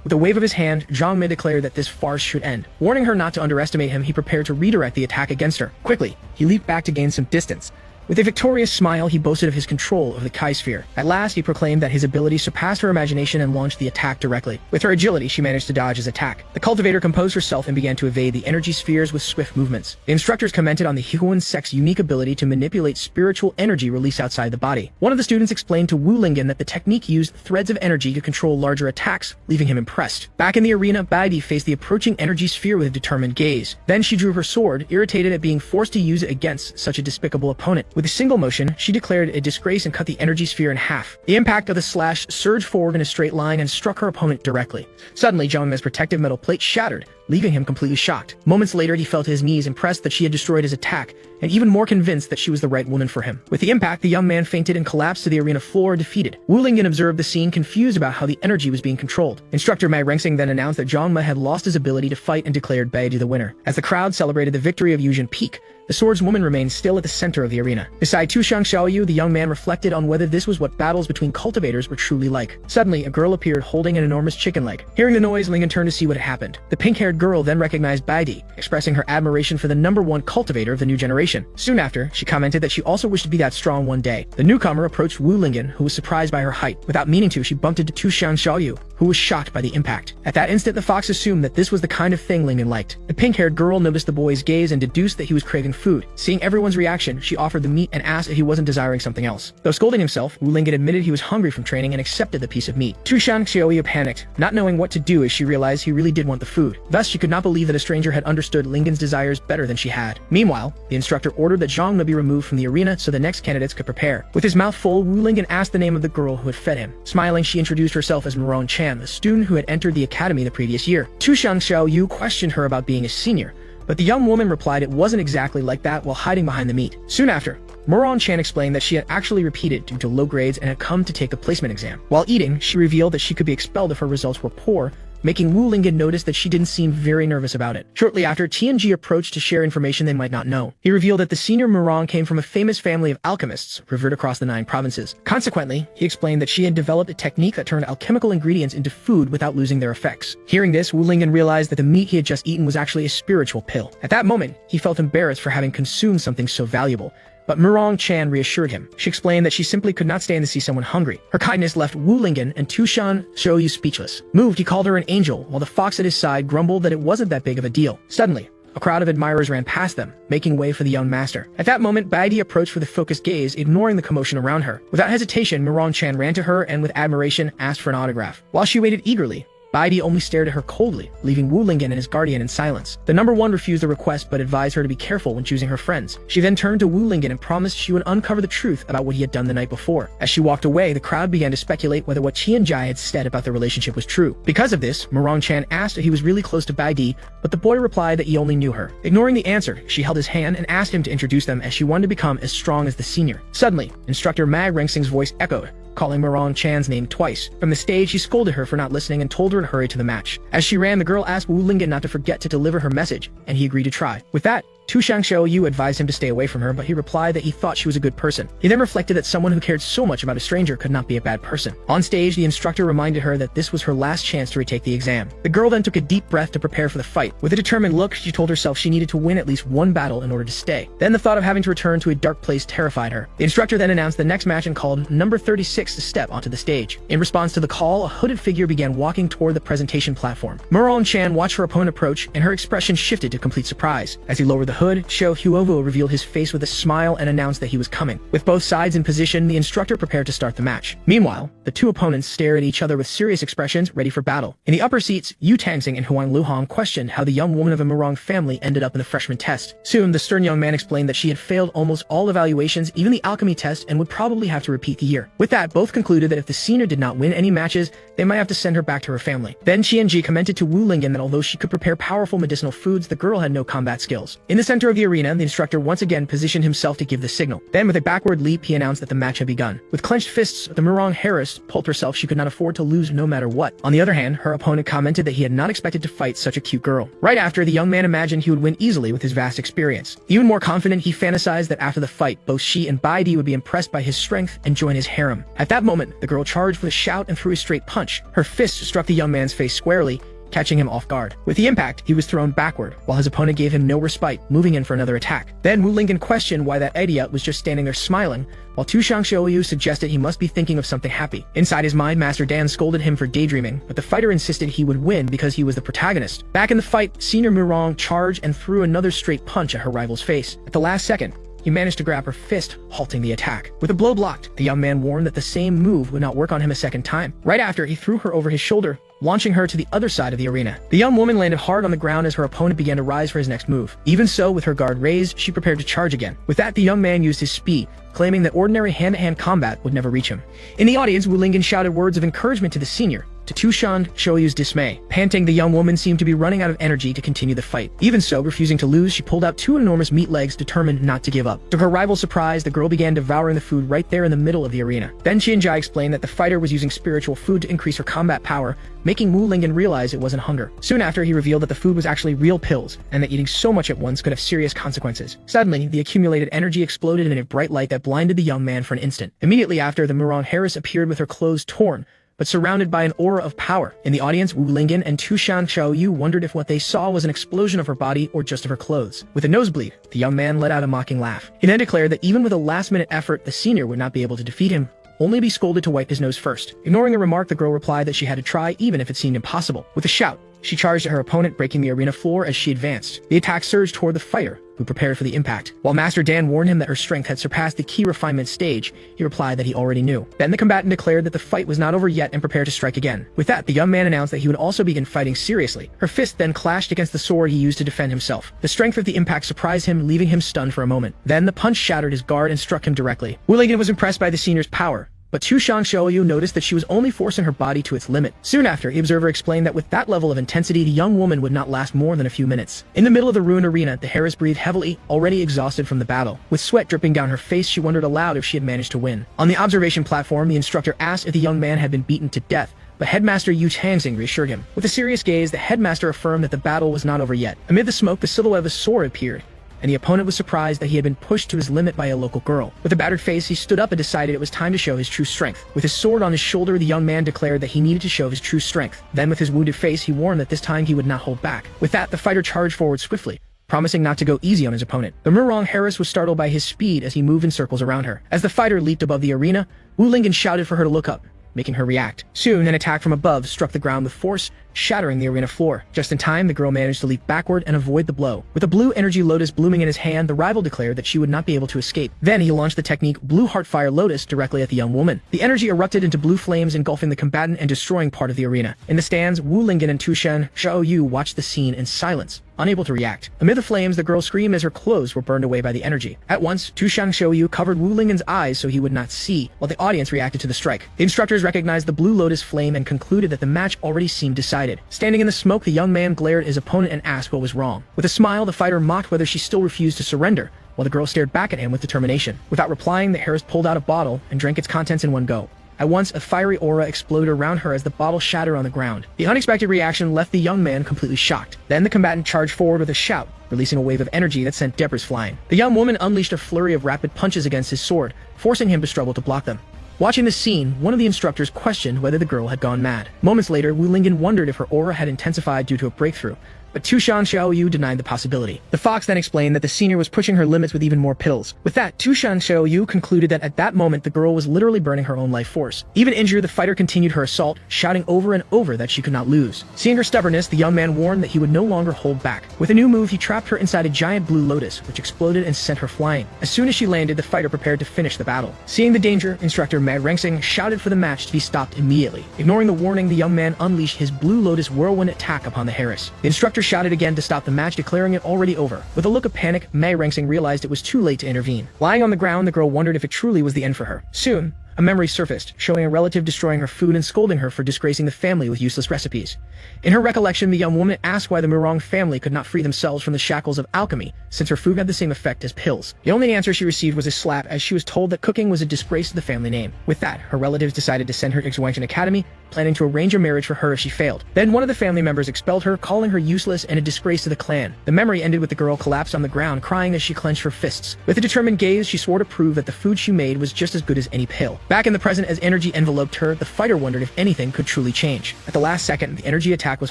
With a wave of his hand, Zhang Me declared that this farce should end. Warning her not to underestimate him, he prepared to redirect the attack against her. Quickly, he leaped back to gain some distance. With a victorious smile, he boasted of his control of the Kai sphere. At last, he proclaimed that his ability surpassed her imagination and launched the attack directly. With her agility, she managed to dodge his attack. The cultivator composed herself and began to evade the energy spheres with swift movements. The instructors commented on the Huan sect's unique ability to manipulate spiritual energy released outside the body. One of the students explained to Wu Lingen that the technique used threads of energy to control larger attacks, leaving him impressed. Back in the arena, Bai Di faced the approaching energy sphere with a determined gaze. Then she drew her sword, irritated at being forced to use it against such a despicable opponent. With a single motion, she declared it a disgrace and cut the energy sphere in half. The impact of the slash surged forward in a straight line and struck her opponent directly. Suddenly, Zhang Me's protective metal plate shattered, leaving him completely shocked. Moments later, he fell to his knees, impressed that she had destroyed his attack, and even more convinced that she was the right woman for him. With the impact, the young man fainted and collapsed to the arena floor, defeated. Wu Lingen observed the scene, confused about how the energy was being controlled. Instructor Rengsing then announced that Zhang Me had lost his ability to fight and declared Bai Di the winner. As the crowd celebrated the victory of Yujin Peak, The swordswoman remained still at the center of the arena. Beside Tu Shang Xiaoyu, the young man reflected on whether this was what battles between cultivators were truly like. Suddenly, a girl appeared holding an enormous chicken leg. Hearing the noise, Lingan turned to see what had happened. The pink-haired girl then recognized Bai Di, expressing her admiration for the #1 cultivator of the new generation. Soon after, she commented that she also wished to be that strong one day. The newcomer approached Wu Lingan, who was surprised by her height. Without meaning to, she bumped into Tu Shang Xiaoyu, who was shocked by the impact. At that instant, the fox assumed that this was the kind of thing Lingan liked. The pink-haired girl noticed the boy's gaze and deduced that he was craving food. Seeing everyone's reaction, she offered the meat and asked if he wasn't desiring something else. Though scolding himself, Wu Lingan admitted he was hungry from training and accepted the piece of meat. Tu Shang Xiaoyu panicked, not knowing what to do as she realized he really did want the food. Thus, she could not believe that a stranger had understood Lingan's desires better than she had. Meanwhile, the instructor ordered that Zhang Nu be removed from the arena so the next candidates could prepare. With his mouth full, Wu Lingan asked the name of the girl who had fed him. Smiling, she introduced herself as Moron Chan, the student who had entered the academy the previous year. Tu Shang Xiaoyu questioned her about being a senior, but the young woman replied it wasn't exactly like that while hiding behind the meat. Soon after, Moron Chan explained that she had actually repeated due to low grades and had come to take a placement exam. While eating, she revealed that she could be expelled if her results were poor, making Wu Lingan notice that she didn't seem very nervous about it. Shortly after, Tianji approached to share information they might not know. He revealed that the senior Moron came from a famous family of alchemists revered across the 9 provinces. Consequently, he explained that she had developed a technique that turned alchemical ingredients into food without losing their effects. Hearing this, Wu Lingan realized that the meat he had just eaten was actually a spiritual pill. At that moment, he felt embarrassed for having consumed something so valuable. But Moron Chan reassured him. She explained that she simply could not stand to see someone hungry. Her kindness left Wu Lingan and Tu Shang Xiaoyu speechless. Moved, he called her an angel, while the fox at his side grumbled that it wasn't that big of a deal. Suddenly, a crowd of admirers ran past them, making way for the young master. At that moment, Bai Di approached with a focused gaze, ignoring the commotion around her. Without hesitation, Moron Chan ran to her and with admiration asked for an autograph. While she waited eagerly, Bai Di only stared at her coldly, leaving Wu Lingan and his guardian in silence. The #1 refused the request but advised her to be careful when choosing her friends. She then turned to Wu Lingan and promised she would uncover the truth about what he had done the night before. As she walked away, the crowd began to speculate whether what Tianji had said about their relationship was true. Because of this, Moron Chan asked if he was really close to Bai Di, but the boy replied that he only knew her. Ignoring the answer, she held his hand and asked him to introduce them as she wanted to become as strong as the senior. Suddenly, instructor Mag Rengsing's voice echoed, calling Moron Chan's name twice. From the stage, he scolded her for not listening and told her to hurry to the match. As she ran, the girl asked Wu Lingan not to forget to deliver her message, and he agreed to try. With that, Tu Shang Xiaoyu advised him to stay away from her, but he replied that he thought she was a good person. He then reflected that someone who cared so much about a stranger could not be a bad person. On stage, the instructor reminded her that this was her last chance to retake the exam. The girl then took a deep breath to prepare for the fight. With a determined look, she told herself she needed to win at least one battle in order to stay. Then the thought of having to return to a dark place terrified her. The instructor then announced the next match and called number 36 to step onto the stage. In response to the call, a hooded figure began walking toward the presentation platform. Moron Chan watched her opponent approach, and her expression shifted to complete surprise. As he lowered the hood, Xiao Huovo revealed his face with a smile and announced that he was coming. With both sides in position, the instructor prepared to start the match. Meanwhile, the two opponents stared at each other with serious expressions, ready for battle. In the upper seats, Yu Tangxing and Huang Luhong questioned how the young woman of a Morong family ended up in the freshman test. Soon, the stern young man explained that she had failed almost all evaluations, even the alchemy test, and would probably have to repeat the year. With that, both concluded that if the senior did not win any matches, they might have to send her back to her family. Then Qianji commented to Wu Lingan that although she could prepare powerful medicinal foods, the girl had no combat skills. In the center of the arena, the instructor once again positioned himself to give the signal. Then, with a backward leap, he announced that the match had begun. With clenched fists, the Morong heiress told herself she could not afford to lose no matter what. On the other hand, her opponent commented that he had not expected to fight such a cute girl. Right after, the young man imagined he would win easily with his vast experience. Even more confident, he fantasized that after the fight, both she and Bai Di would be impressed by his strength and join his harem. At that moment, the girl charged with a shout and threw a straight punch. Her fist struck the young man's face squarely, catching him off guard. With the impact, he was thrown backward, while his opponent gave him no respite, moving in for another attack. Then Wu Lingan questioned why that idiot was just standing there smiling, while Tu Shang Xiaoyu suggested he must be thinking of something happy. Inside his mind, Master Dan scolded him for daydreaming, but the fighter insisted he would win because he was the protagonist. Back in the fight, Senior Murong charged and threw another straight punch at her rival's face. At the last second, he managed to grab her fist, halting the attack. With a blow blocked, the young man warned that the same move would not work on him a second time. Right after, he threw her over his shoulder, launching her to the other side of the arena. The young woman landed hard on the ground as her opponent began to rise for his next move. Even so, with her guard raised, she prepared to charge again. With that, the young man used his speed, claiming that ordinary hand-to-hand combat would never reach him. In the audience, Wu Lingan shouted words of encouragement to the senior, To Tushan Shoyu's dismay, panting, the young woman seemed to be running out of energy to continue the fight. Even so, refusing to lose, she pulled out 2 enormous meat legs, determined not to give up. To her rival's surprise, the girl began devouring the food right there in the middle of the arena. Then Qianjai explained that the fighter was using spiritual food to increase her combat power, making Wu Lingyan realize it wasn't hunger. Soon after, he revealed that the food was actually real pills, and that eating so much at once could have serious consequences. Suddenly, the accumulated energy exploded in a bright light that blinded the young man for an instant. Immediately after, the Murong Harris appeared with her clothes torn, but surrounded by an aura of power. In the audience, Wu Lingyan and Tushan Xiaoyu wondered if what they saw was an explosion of her body or just of her clothes. With a nosebleed, the young man let out a mocking laugh. He then declared that even with a last-minute effort, the senior would not be able to defeat him, only be scolded to wipe his nose first. Ignoring the remark, the girl replied that she had to try even if it seemed impossible. With a shout, she charged at her opponent, breaking the arena floor as she advanced. The attack surged toward the fighter, who prepared for the impact. While Master Dan warned him that her strength had surpassed the key refinement stage, he replied that he already knew. Then the combatant declared that the fight was not over yet and prepared to strike again. With that, the young man announced that he would also begin fighting seriously. Her fist then clashed against the sword he used to defend himself. The strength of the impact surprised him, leaving him stunned for a moment. Then the punch shattered his guard and struck him directly. Wu Lingyan was impressed by the senior's power, but Tushan Xiaoyu noticed that she was only forcing her body to its limit. Soon after, the observer explained that with that level of intensity, the young woman would not last more than a few minutes. In the middle of the ruined arena, the Harris breathed heavily, already exhausted from the battle. With sweat dripping down her face, she wondered aloud if she had managed to win. On the observation platform, the instructor asked if the young man had been beaten to death, but Headmaster Yu Tangxing reassured him. With a serious gaze, the headmaster affirmed that the battle was not over yet. Amid the smoke, the silhouette of a sword appeared, and the opponent was surprised that he had been pushed to his limit by a local girl. With a battered face, he stood up and decided it was time to show his true strength. With his sword on his shoulder, the young man declared that he needed to show his true strength. Then, with his wounded face, he warned that this time he would not hold back. With that, the fighter charged forward swiftly, promising not to go easy on his opponent. The Murong Harris was startled by his speed as he moved in circles around her. As the fighter leaped above the arena, Wu Lingyan shouted for her to look up, making her react. Soon, an attack from above struck the ground with force, shattering the arena floor. Just in time, the girl managed to leap backward and avoid the blow. With a blue energy lotus blooming in his hand, the rival declared that she would not be able to escape. Then he launched the technique Blue Heart Fire Lotus directly at the young woman. The energy erupted into blue flames, engulfing the combatant and destroying part of the arena. In the stands, Wu Lingyan and Tushan Xiaoyu watched the scene in silence, unable to react. Amid the flames, the girl screamed as her clothes were burned away by the energy. At once, Tushan Xiaoyu covered Wu Lingyan's eyes so he would not see, while the audience reacted to the strike. The instructors recognized the blue lotus flame and concluded that the match already seemed decided. Standing in the smoke, the young man glared at his opponent and asked what was wrong. With a smile, the fighter mocked whether she still refused to surrender, while the girl stared back at him with determination. Without replying, the Harris pulled out a bottle and drank its contents in one go. At once, a fiery aura exploded around her as the bottle shattered on the ground. The unexpected reaction left the young man completely shocked. Then the combatant charged forward with a shout, releasing a wave of energy that sent debris flying. The young woman unleashed a flurry of rapid punches against his sword, forcing him to struggle to block them. Watching this scene, one of the instructors questioned whether the girl had gone mad. Moments later, Wu Lingyan wondered if her aura had intensified due to a breakthrough, but Tushan Xiaoyu denied the possibility. The fox then explained that the senior was pushing her limits with even more pills. With that, Tushan Xiaoyu concluded that at that moment the girl was literally burning her own life force. Even injured, the fighter continued her assault, shouting over and over that she could not lose. Seeing her stubbornness, the young man warned that he would no longer hold back. With a new move, he trapped her inside a giant blue lotus, which exploded and sent her flying. As soon as she landed, the fighter prepared to finish the battle. Seeing the danger, instructor Mad Rengsing shouted for the match to be stopped immediately. Ignoring the warning, the young man unleashed his blue lotus whirlwind attack upon the Harris. The instructor shouted again to stop the match, declaring it already over. With a look of panic, Mei Rengsing realized it was too late to intervene. Lying on the ground, the girl wondered if it truly was the end for her. Soon, a memory surfaced, showing a relative destroying her food and scolding her for disgracing the family with useless recipes. In her recollection, the young woman asked why the Murong family could not free themselves from the shackles of alchemy, since her food had the same effect as pills. The only answer she received was a slap, as she was told that cooking was a disgrace to the family name. With that, her relatives decided to send her to Xuanzhen Academy, planning to arrange a marriage for her if she failed. Then one of the family members expelled her, calling her useless and a disgrace to the clan. The memory ended with the girl collapsed on the ground, crying as she clenched her fists. With a determined gaze, she swore to prove that the food she made was just as good as any pill. Back in the present, as energy enveloped her, the fighter wondered if anything could truly change. At the last second, the energy attack was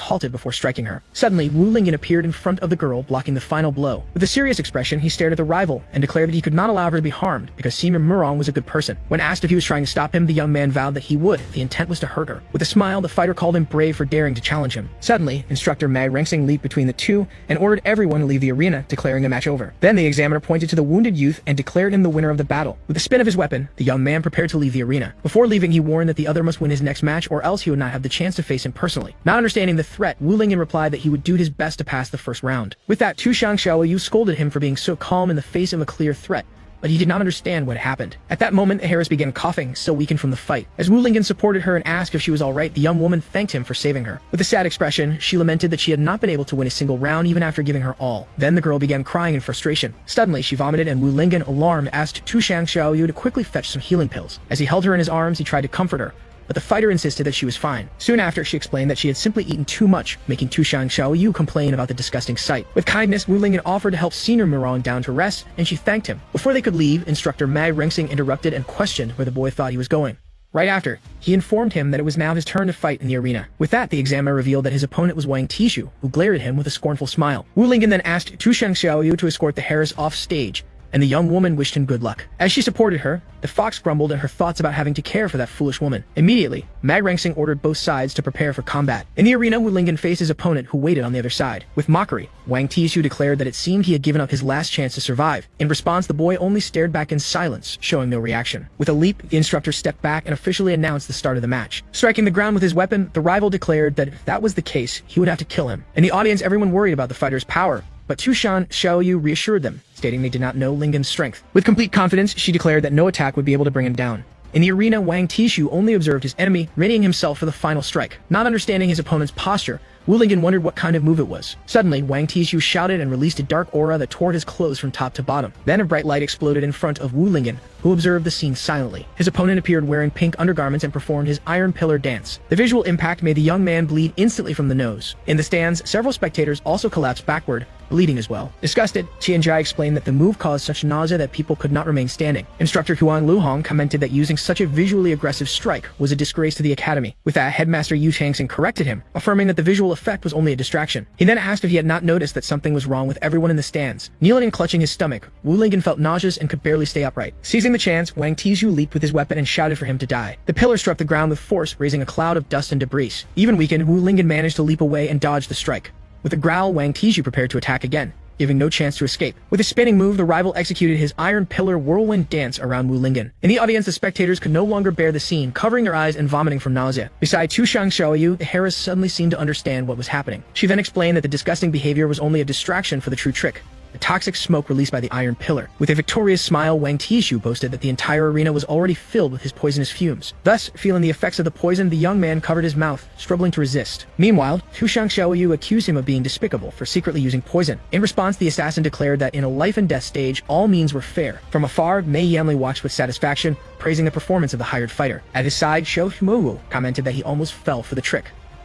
halted before striking her. Suddenly, Wu Lingyan appeared in front of the girl, blocking the final blow. With a serious expression, he stared at the rival and declared that he could not allow her to be harmed because Senior Murong was a good person. When asked if he was trying to stop him, the young man vowed that he would. The intent was to hurt her. With a smile, the fighter called him brave for daring to challenge him. Suddenly, instructor Mad Rengsing leaped between the two and ordered everyone to leave the arena, declaring the match over. Then the examiner pointed to the wounded youth and declared him the winner of the battle. With a spin of his weapon, the young man prepared to leave the arena. Before leaving, he warned that the other must win his next match or else he would not have the chance to face him personally. Not understanding the threat, Wu Lingyan replied that he would do his best to pass the first round. With that, Tushan Xiaoyu scolded him for being so calm in the face of a clear threat, but he did not understand what happened. At that moment, Harris began coughing, still weakened from the fight. As Wu Lingen supported her and asked if she was alright, the young woman thanked him for saving her. With a sad expression, she lamented that she had not been able to win a single round even after giving her all. Then the girl began crying in frustration. Suddenly, she vomited and Wu Lingen, alarmed, asked Tu Shang Xiaoyu to quickly fetch some healing pills. As he held her in his arms, he tried to comfort her, but the fighter insisted that she was fine. Soon after, she explained that she had simply eaten too much, making Tu Shang Xiaoyu complain about the disgusting sight. With kindness, Wu Lingen offered to help Senior Mirong down to rest, and she thanked him. Before they could leave, instructor Mag Rengsing interrupted and questioned where the boy thought he was going. Right after, he informed him that it was now his turn to fight in the arena. With that, the examiner revealed that his opponent was Wang Tishu, who glared at him with a scornful smile. Wu Lingen then asked Tu Shang Xiaoyu to escort the Harris off stage, and the young woman wished him good luck. As she supported her, the fox grumbled at her thoughts about having to care for that foolish woman. Immediately, Mag Rengsing ordered both sides to prepare for combat. In the arena, Wu Lingen faced his opponent, who waited on the other side. With mockery, Wang Tishu declared that it seemed he had given up his last chance to survive. In response, the boy only stared back in silence, showing no reaction. With a leap, the instructor stepped back and officially announced the start of the match. Striking the ground with his weapon, the rival declared that if that was the case, he would have to kill him. In the audience, everyone worried about the fighter's power, but Tu Shang Xiaoyu reassured them, stating they did not know Lingen's strength. With complete confidence, she declared that no attack would be able to bring him down. In the arena, Wang Tishu only observed his enemy, readying himself for the final strike. Not understanding his opponent's posture, Wu Lingen wondered what kind of move it was. Suddenly, Wang Tishu shouted and released a dark aura that tore his clothes from top to bottom. Then a bright light exploded in front of Wu Lingen, who observed the scene silently. His opponent appeared wearing pink undergarments and performed his iron pillar dance. The visual impact made the young man bleed instantly from the nose. In the stands, several spectators also collapsed backward, bleeding as well. Disgusted, Qianjai explained that the move caused such nausea that people could not remain standing. Instructor Huang Luhong commented that using such a visually aggressive strike was a disgrace to the academy. With that, Headmaster Yu Changxing corrected him, affirming that the visual effect was only a distraction. He then asked if he had not noticed that something was wrong with everyone in the stands. Kneeling and clutching his stomach, Wu Lingen felt nauseous and could barely stay upright. Seizing the chance, Wang Tishu leaped with his weapon and shouted for him to die. The pillar struck the ground with force, raising a cloud of dust and debris. Even weakened, Wu Lingen managed to leap away and dodge the strike. With a growl, Wang Tishu prepared to attack again, giving no chance to escape. With a spinning move, the rival executed his iron pillar whirlwind dance around Wu Lingen. In the audience, the spectators could no longer bear the scene, covering their eyes and vomiting from nausea. Beside Tu Shang Xiaoyu, the Harris suddenly seemed to understand what was happening. She then explained that the disgusting behavior was only a distraction for the true trick, the toxic smoke released by the iron pillar. With a victorious smile, Wang Tishu boasted that the entire arena was already filled with his poisonous fumes. Thus, feeling the effects of the poison, the young man covered his mouth, struggling to resist. Meanwhile, Tu Shang Xiaoyu accused him of being despicable for secretly using poison. In response, the assassin declared that in a life and death stage, all means were fair. From afar, Mei Yanli watched with satisfaction, praising the performance of the hired fighter. At his side, Shou Humowu commented that he almost fell for the trick,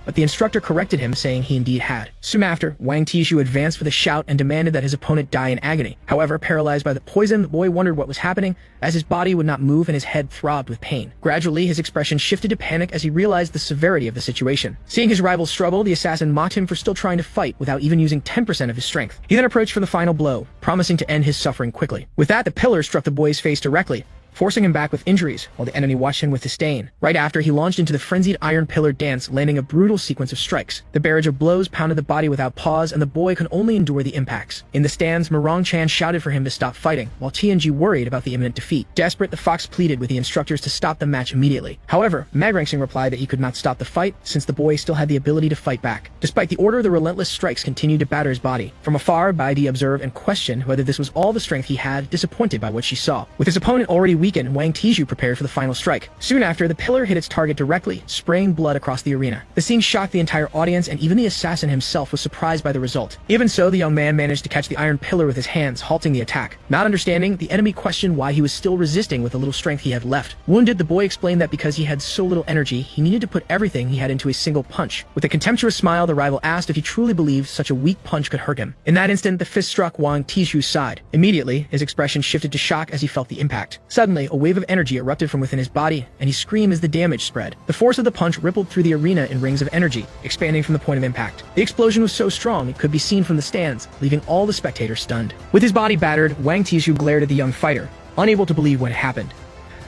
but the instructor corrected him, saying he indeed had. Soon after, Wang Tishu advanced with a shout and demanded that his opponent die in agony. However, paralyzed by the poison, the boy wondered what was happening, as his body would not move and his head throbbed with pain. Gradually, his expression shifted to panic as he realized the severity of the situation. Seeing his rival struggle, the assassin mocked him for still trying to fight without even using 10% of his strength. He then approached for the final blow, promising to end his suffering quickly. With that, the pillar struck the boy's face directly, forcing him back with injuries, while the enemy watched him with disdain. Right after, he launched into the frenzied iron pillar dance, landing a brutal sequence of strikes. The barrage of blows pounded the body without pause, and the boy could only endure the impacts. In the stands, Mirong Chan shouted for him to stop fighting, while Tianji worried about the imminent defeat. Desperate, the fox pleaded with the instructors to stop the match immediately. However, Mag Rengsing replied that he could not stop the fight, since the boy still had the ability to fight back. Despite the order, the relentless strikes continued to batter his body. From afar, Bai Di observed and questioned whether this was all the strength he had, disappointed by what she saw. With his opponent already weakened, Wang Tishu prepared for the final strike. Soon after, the pillar hit its target directly, spraying blood across the arena. The scene shocked the entire audience, and even the assassin himself was surprised by the result. Even so, the young man managed to catch the iron pillar with his hands, halting the attack. Not understanding, the enemy questioned why he was still resisting with the little strength he had left. Wounded, the boy explained that because he had so little energy, he needed to put everything he had into a single punch. With a contemptuous smile, the rival asked if he truly believed such a weak punch could hurt him. In that instant, the fist struck Wang Tishu's side. Immediately, his expression shifted to shock as he felt the impact. Suddenly, a wave of energy erupted from within his body, and he screamed as the damage spread. The force of the punch rippled through the arena in rings of energy, expanding from the point of impact. The explosion was so strong it could be seen from the stands, leaving all the spectators stunned. With his body battered, Wang Tishu glared at the young fighter, unable to believe what had happened.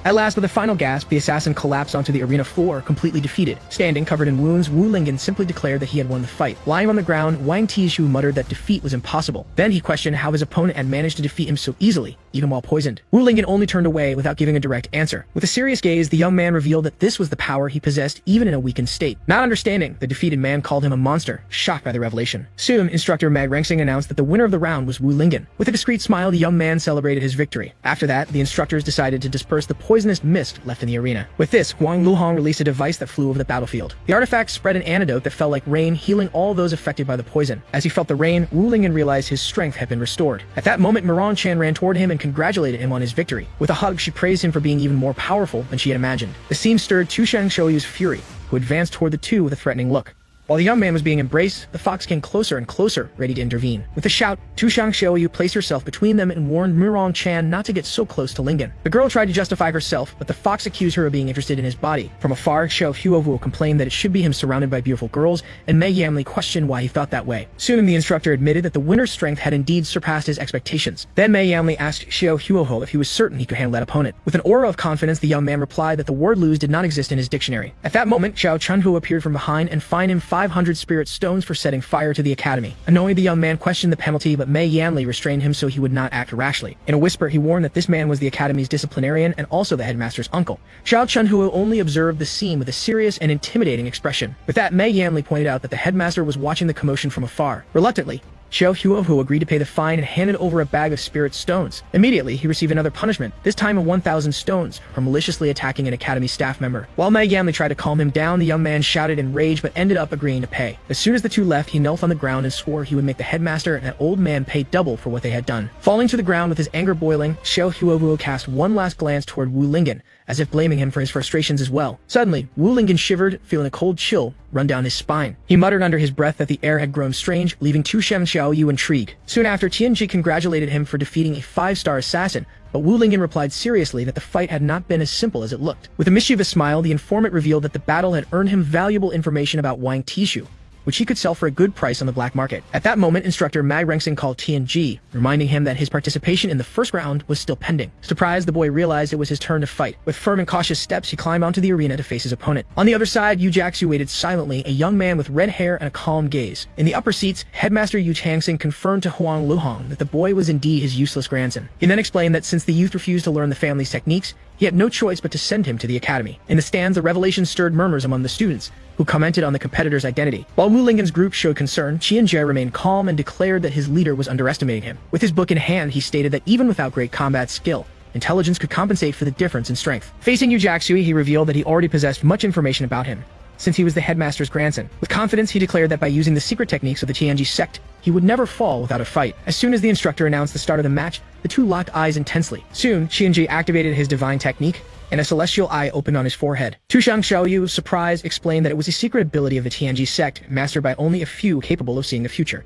At last, with a final gasp, the assassin collapsed onto the arena floor, completely defeated. Standing, covered in wounds, Wu Lingen simply declared that he had won the fight. Lying on the ground, Wang Tishu muttered that defeat was impossible. Then he questioned how his opponent had managed to defeat him so easily, even while poisoned. Wu Lingen only turned away without giving a direct answer. With a serious gaze, the young man revealed that this was the power he possessed even in a weakened state. Not understanding, the defeated man called him a monster, shocked by the revelation. Soon, instructor Mag Rengsing announced that the winner of the round was Wu Lingen. With a discreet smile, the young man celebrated his victory. After that, the instructors decided to disperse the poisonous mist left in the arena. With this, Huang Luhong released a device that flew over the battlefield. The artifact spread an antidote that fell like rain, healing all those affected by the poison. As he felt the rain, Wu Lingen realized his strength had been restored. At that moment, Miran Chan ran toward him and congratulated him on his victory. With a hug, she praised him for being even more powerful than she had imagined. The scene stirred Tu Shangshoyu's fury, who advanced toward the two with a threatening look. While the young man was being embraced, the fox came closer and closer, ready to intervene. With a shout, Tu Shangshoyu placed herself between them and warned Miran Chan not to get so close to Lingen. The girl tried to justify herself, but the fox accused her of being interested in his body. From afar, Xiao Huovu complained that it should be him surrounded by beautiful girls, and Mei Yamli questioned why he felt that way. Soon, the instructor admitted that the winner's strength had indeed surpassed his expectations. Then Mei Yamli asked Xiao Huohu if he was certain he could handle that opponent. With an aura of confidence, the young man replied that the word lose did not exist in his dictionary. At that moment, Xiao Chunhu appeared from behind and fined him 500 spirit stones for setting fire to the academy. Annoyed, the young man questioned the penalty, but Mei Yanli restrained him so he would not act rashly. In a whisper, he warned that this man was the academy's disciplinarian and also the headmaster's uncle. Xiao Chunhuo only observed the scene with a serious and intimidating expression. With that, Mei Yanli pointed out that the headmaster was watching the commotion from afar. Reluctantly, Xiao Huohu agreed to pay the fine and handed over a bag of spirit stones. Immediately, he received another punishment, this time of 1,000 stones, for maliciously attacking an academy staff member. While Mei Yamli tried to calm him down, the young man shouted in rage but ended up agreeing to pay. As soon as the two left, he knelt on the ground and swore he would make the headmaster and that old man pay double for what they had done. Falling to the ground with his anger boiling, Xiao Huohu cast one last glance toward Wu Lingen, as if blaming him for his frustrations as well. Suddenly, Wu Lingen shivered, feeling a cold chill run down his spine. He muttered under his breath that the air had grown strange, leaving Tu Shen Xiaoyu intrigued. Soon after, Tianji congratulated him for defeating a 5-star assassin, but Wu Lingen replied seriously that the fight had not been as simple as it looked. With a mischievous smile, the informant revealed that the battle had earned him valuable information about Wang Tishu, which he could sell for a good price on the black market. At that moment, instructor Mag Rengsing called Tianji, reminding him that his participation in the first round was still pending. Surprised, the boy realized it was his turn to fight. With firm and cautious steps, he climbed onto the arena to face his opponent. On the other side, Yu Jaxu waited silently, a young man with red hair and a calm gaze. In the upper seats, headmaster Yu Changsing confirmed to Huang Luhong that the boy was indeed his useless grandson. He then explained that since the youth refused to learn the family's techniques, he had no choice but to send him to the academy. In the stands, the revelation stirred murmurs among the students, who commented on the competitor's identity. While Wu Lingen's group showed concern, Qianjie remained calm and declared that his leader was underestimating him. With his book in hand, he stated that even without great combat skill, intelligence could compensate for the difference in strength. Facing Yu Jaxui, he revealed that he already possessed much information about him, since he was the headmaster's grandson. With confidence, he declared that by using the secret techniques of the Tianji sect, he would never fall without a fight. As soon as the instructor announced the start of the match, the two locked eyes intensely. Soon, Qianji activated his divine technique, and a celestial eye opened on his forehead. Tu Shangshoyu, surprised, explained that it was a secret ability of the Tianji sect, mastered by only a few capable of seeing the future.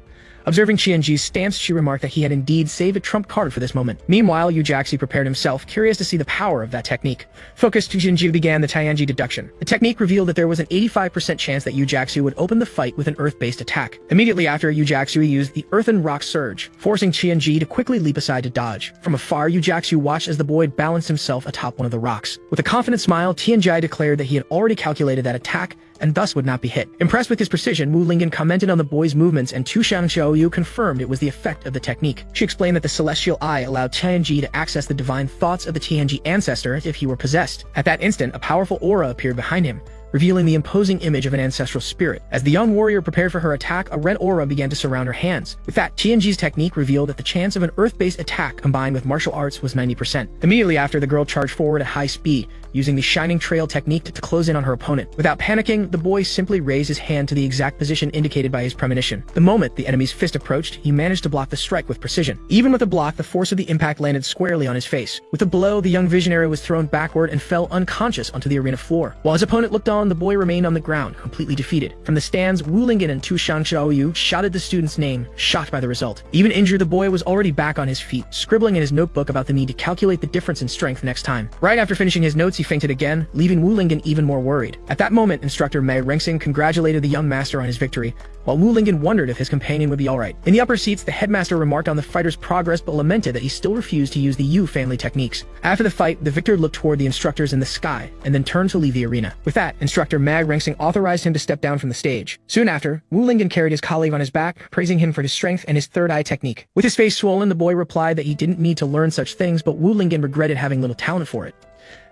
Observing Qianji's stance, she remarked that he had indeed saved a trump card for this moment. Meanwhile, Yu Jaxi prepared himself, curious to see the power of that technique. Focused, Qianji began the Tianji deduction. The technique revealed that there was an 85% chance that Yu Jaxi would open the fight with an earth-based attack. Immediately after, Yu Jaxi used the earthen rock surge, forcing Qianji to quickly leap aside to dodge. From afar, Yu Jaxi watched as the boy balanced himself atop one of the rocks. With a confident smile, Tianji declared that he had already calculated that attack and thus would not be hit. Impressed with his precision, Wu Lingen commented on the boy's movements, and Tu Shangshoyu confirmed it was the effect of the technique. She explained that the celestial eye allowed Tianji to access the divine thoughts of the Tianji ancestor if he were possessed. At that instant, a powerful aura appeared behind him, revealing the imposing image of an ancestral spirit. As the young warrior prepared for her attack, a red aura began to surround her hands. With that, Tianji's technique revealed that the chance of an earth-based attack combined with martial arts was 90%. Immediately after, the girl charged forward at high speed, using the Shining Trail technique to close in on her opponent. Without panicking, the boy simply raised his hand to the exact position indicated by his premonition. The moment the enemy's fist approached, he managed to block the strike with precision. Even with the block, the force of the impact landed squarely on his face. With a blow, the young visionary was thrown backward and fell unconscious onto the arena floor. While his opponent looked on, the boy remained on the ground, completely defeated. From the stands, Wu Lingen and Tu Shangshoyu shouted the student's name, shocked by the result. Even injured, the boy was already back on his feet, scribbling in his notebook about the need to calculate the difference in strength next time. Right after finishing his notes, he fainted again, leaving Wu Lingen even more worried. At that moment, instructor Mei Rengsing congratulated the young master on his victory, while Wu Lingen wondered if his companion would be alright. In the upper seats, the headmaster remarked on the fighter's progress but lamented that he still refused to use the Yu family techniques. After the fight, the victor looked toward the instructors in the sky, and then turned to leave the arena. With that, instructor Mag Rengsing authorized him to step down from the stage. Soon after, Wu Lingen carried his colleague on his back, praising him for his strength and his third eye technique. With his face swollen, the boy replied that he didn't need to learn such things, but Wu Lingen regretted having little talent for it.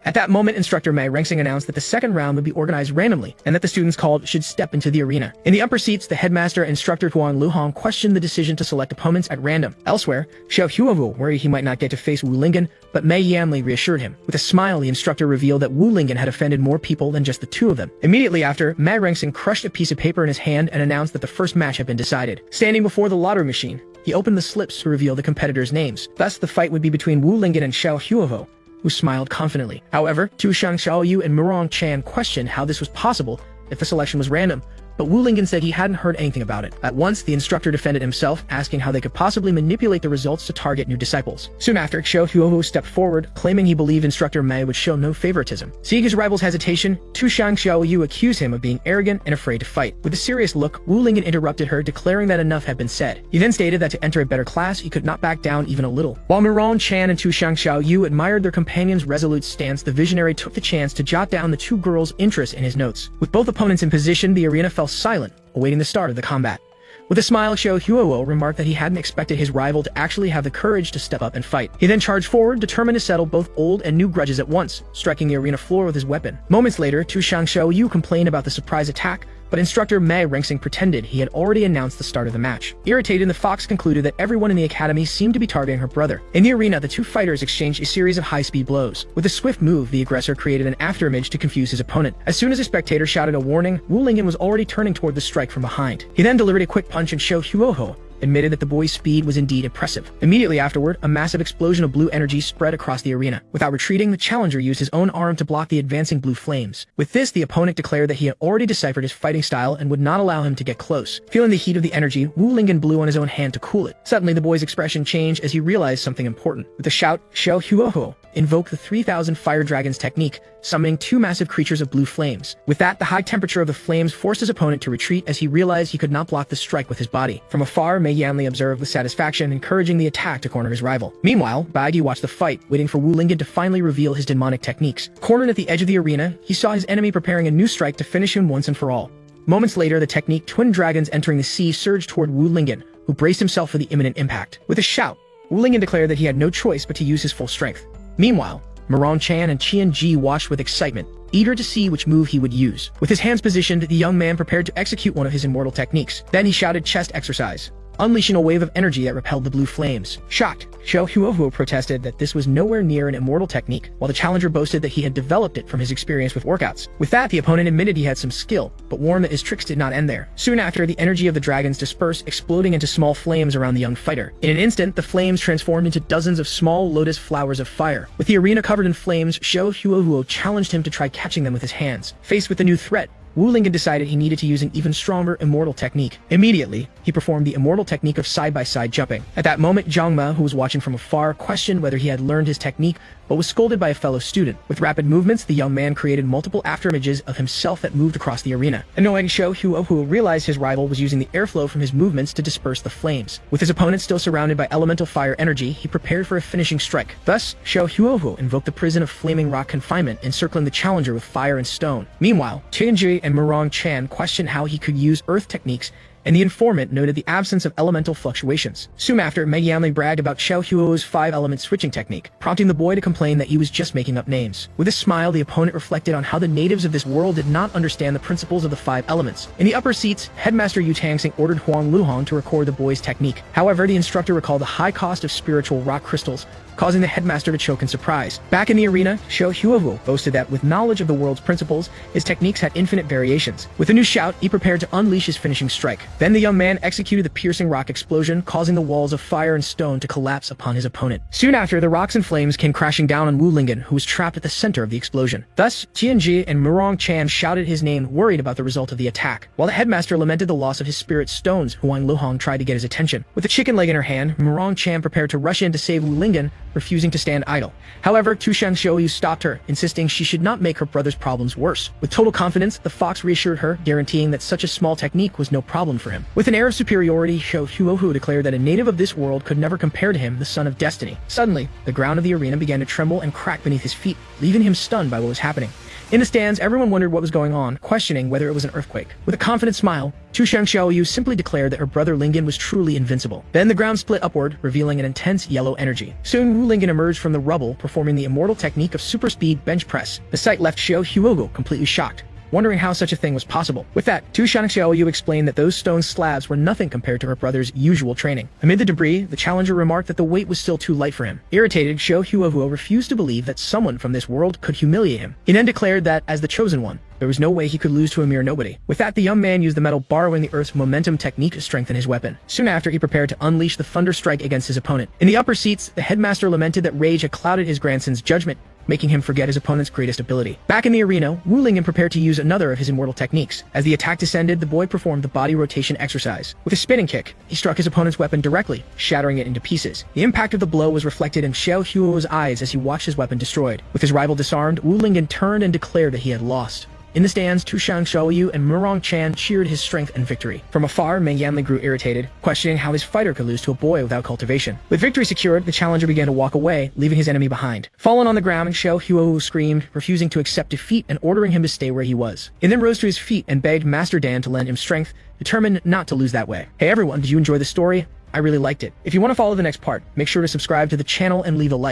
At that moment, instructor Mei Rengsing announced that the second round would be organized randomly, and that the students called should step into the arena. In the upper seats, the headmaster and instructor Huang Luhong questioned the decision to select opponents at random. Elsewhere, Xiao Huovu worried he might not get to face Wu Lingen, but Mei Yanli reassured him. With a smile, the instructor revealed that Wu Lingen had offended more people than just the two of them. Immediately after, Mei Rengsing crushed a piece of paper in his hand and announced that the first match had been decided. Standing before the lottery machine, he opened the slips to reveal the competitors' names. Thus, the fight would be between Wu Lingen and Xiao Huovu, who smiled confidently. However, Tu Shang Xiaoyu and Murong Chan questioned how this was possible if the selection was random, but Wu Lingen said he hadn't heard anything about it. At once, the instructor defended himself, asking how they could possibly manipulate the results to target new disciples. Soon after, Xiao Huohu stepped forward, claiming he believed instructor Mei would show no favoritism. Seeing his rival's hesitation, Tu Shang Xiaoyu accused him of being arrogant and afraid to fight. With a serious look, Wu Lingen interrupted her, declaring that enough had been said. He then stated that to enter a better class, he could not back down even a little. While Murong Chan and Tu Shang Xiaoyu admired their companion's resolute stance, the visionary took the chance to jot down the two girls' interests in his notes. With both opponents in position, the arena fell silent, awaiting the start of the combat. With a smile, Xiao Huowo remarked that he hadn't expected his rival to actually have the courage to step up and fight. He then charged forward, determined to settle both old and new grudges at once, striking the arena floor with his weapon. Moments later, Tu Shang Xiaoyu complained about the surprise attack, but instructor Mei Rengsing pretended he had already announced the start of the match. Irritated, the fox concluded that everyone in the academy seemed to be targeting her brother. In the arena, the two fighters exchanged a series of high-speed blows. With a swift move, the aggressor created an afterimage to confuse his opponent. As soon as a spectator shouted a warning, Wu Lingen was already turning toward the strike from behind. He then delivered a quick punch and Xiao Huoho admitted that the boy's speed was indeed impressive. Immediately afterward, a massive explosion of blue energy spread across the arena. Without retreating, the challenger used his own arm to block the advancing blue flames. With this, the opponent declared that he had already deciphered his fighting style and would not allow him to get close. Feeling the heat of the energy, Wu Lingen blew on his own hand to cool it. Suddenly, the boy's expression changed as he realized something important. With a shout, Xiao Huoho invoked the 3000 Fire Dragons technique, summoning two massive creatures of blue flames. With that, the high temperature of the flames forced his opponent to retreat as he realized he could not block the strike with his body. From afar, Mei Yanli observed with satisfaction, encouraging the attack to corner his rival. Meanwhile, Baigi watched the fight, waiting for Wu Lingen to finally reveal his demonic techniques. Cornered at the edge of the arena, he saw his enemy preparing a new strike to finish him once and for all. Moments later, the technique Twin Dragons Entering the Sea surged toward Wu Lingen, who braced himself for the imminent impact. With a shout, Wu Lingen declared that he had no choice but to use his full strength. Meanwhile, Murong Chan and Qian Ji watched with excitement, eager to see which move he would use. With his hands positioned, the young man prepared to execute one of his immortal techniques. Then he shouted chest exercise, unleashing a wave of energy that repelled the blue flames. Shocked, Xiao Huohu protested that this was nowhere near an immortal technique, while the challenger boasted that he had developed it from his experience with workouts. With that, the opponent admitted he had some skill, but warned that his tricks did not end there. Soon after, the energy of the dragons dispersed, exploding into small flames around the young fighter. In an instant, the flames transformed into dozens of small lotus flowers of fire. With the arena covered in flames, Xiao Huohu challenged him to try catching them with his hands. Faced with the new threat, Wu Lingen decided he needed to use an even stronger immortal technique. Immediately, he performed the immortal technique of side-by-side jumping. At that moment, Zhang Me, who was watching from afar, questioned whether he had learned his technique, but was scolded by a fellow student. With rapid movements, the young man created multiple afterimages of himself that moved across the arena. Annoying, Xiao Huohu realized his rival was using the airflow from his movements to disperse the flames. With his opponent still surrounded by elemental fire energy, he prepared for a finishing strike. Thus, Xiao Huohu invoked the prison of flaming rock confinement, encircling the challenger with fire and stone. Meanwhile, Qianji and Murong Chan questioned how he could use earth techniques, and the informant noted the absence of elemental fluctuations. Soon after, Mei Yanli bragged about Xiao Huo's 5-element switching technique, prompting the boy to complain that he was just making up names. With a smile, the opponent reflected on how the natives of this world did not understand the principles of the 5 elements. In the upper seats, Headmaster Yu Tangsing ordered Huang Luhong to record the boy's technique. However, the instructor recalled the high cost of spiritual rock crystals, causing the headmaster to choke in surprise. Back in the arena, Xiao Huohu boasted that with knowledge of the world's principles, his techniques had infinite variations. With a new shout, he prepared to unleash his finishing strike. Then the young man executed the piercing rock explosion, causing the walls of fire and stone to collapse upon his opponent. Soon after, the rocks and flames came crashing down on Wu Lingen, who was trapped at the center of the explosion. Thus, Tianji and Murong Chan shouted his name, worried about the result of the attack, while the headmaster lamented the loss of his spirit stones. Huang Luhong tried to get his attention. With a chicken leg in her hand, Murong Chan prepared to rush in to save Wu Lingen, refusing to stand idle. However, Tu Shang Xiaoyu stopped her, insisting she should not make her brother's problems worse. With total confidence, the fox reassured her, guaranteeing that such a small technique was no problem for him. With an air of superiority, Xiao Huohu declared that a native of this world could never compare to him, the son of destiny. Suddenly, the ground of the arena began to tremble and crack beneath his feet, leaving him stunned by what was happening. In the stands, everyone wondered what was going on, questioning whether it was an earthquake. With a confident smile, Tu Shang Xiaoyu simply declared that her brother Lingen was truly invincible. Then the ground split upward, revealing an intense yellow energy. Soon, Wu Lingen emerged from the rubble, performing the immortal technique of super speed bench press. The sight left Xiao Huogu completely shocked, wondering how such a thing was possible. With that, Tu Shang Xiaoyu explained that those stone slabs were nothing compared to her brother's usual training. Amid the debris, the challenger remarked that the weight was still too light for him. Irritated, Xiao Huohu refused to believe that someone from this world could humiliate him. He then declared that, as the chosen one, there was no way he could lose to a mere nobody. With that, the young man used the metal borrowing the earth's momentum technique to strengthen his weapon. Soon after, he prepared to unleash the thunder strike against his opponent. In the upper seats, the headmaster lamented that rage had clouded his grandson's judgment, making him forget his opponent's greatest ability. Back in the arena, Wu Lingen prepared to use another of his immortal techniques. As the attack descended, the boy performed the body rotation exercise. With a spinning kick, he struck his opponent's weapon directly, shattering it into pieces. The impact of the blow was reflected in Xiao Huo's eyes as he watched his weapon destroyed. With his rival disarmed, Wu Lingen turned and declared that he had lost. In the stands, Tu Shang Xiaoyu and Murong Chan cheered his strength and victory. From afar, Meng Yanli grew irritated, questioning how his fighter could lose to a boy without cultivation. With victory secured, the challenger began to walk away, leaving his enemy behind. Fallen on the ground, Xiao Huo screamed, refusing to accept defeat and ordering him to stay where he was. He then rose to his feet and begged Master Dan to lend him strength, determined not to lose that way. Hey everyone, did you enjoy the story? I really liked it. If you want to follow the next part, make sure to subscribe to the channel and leave a like.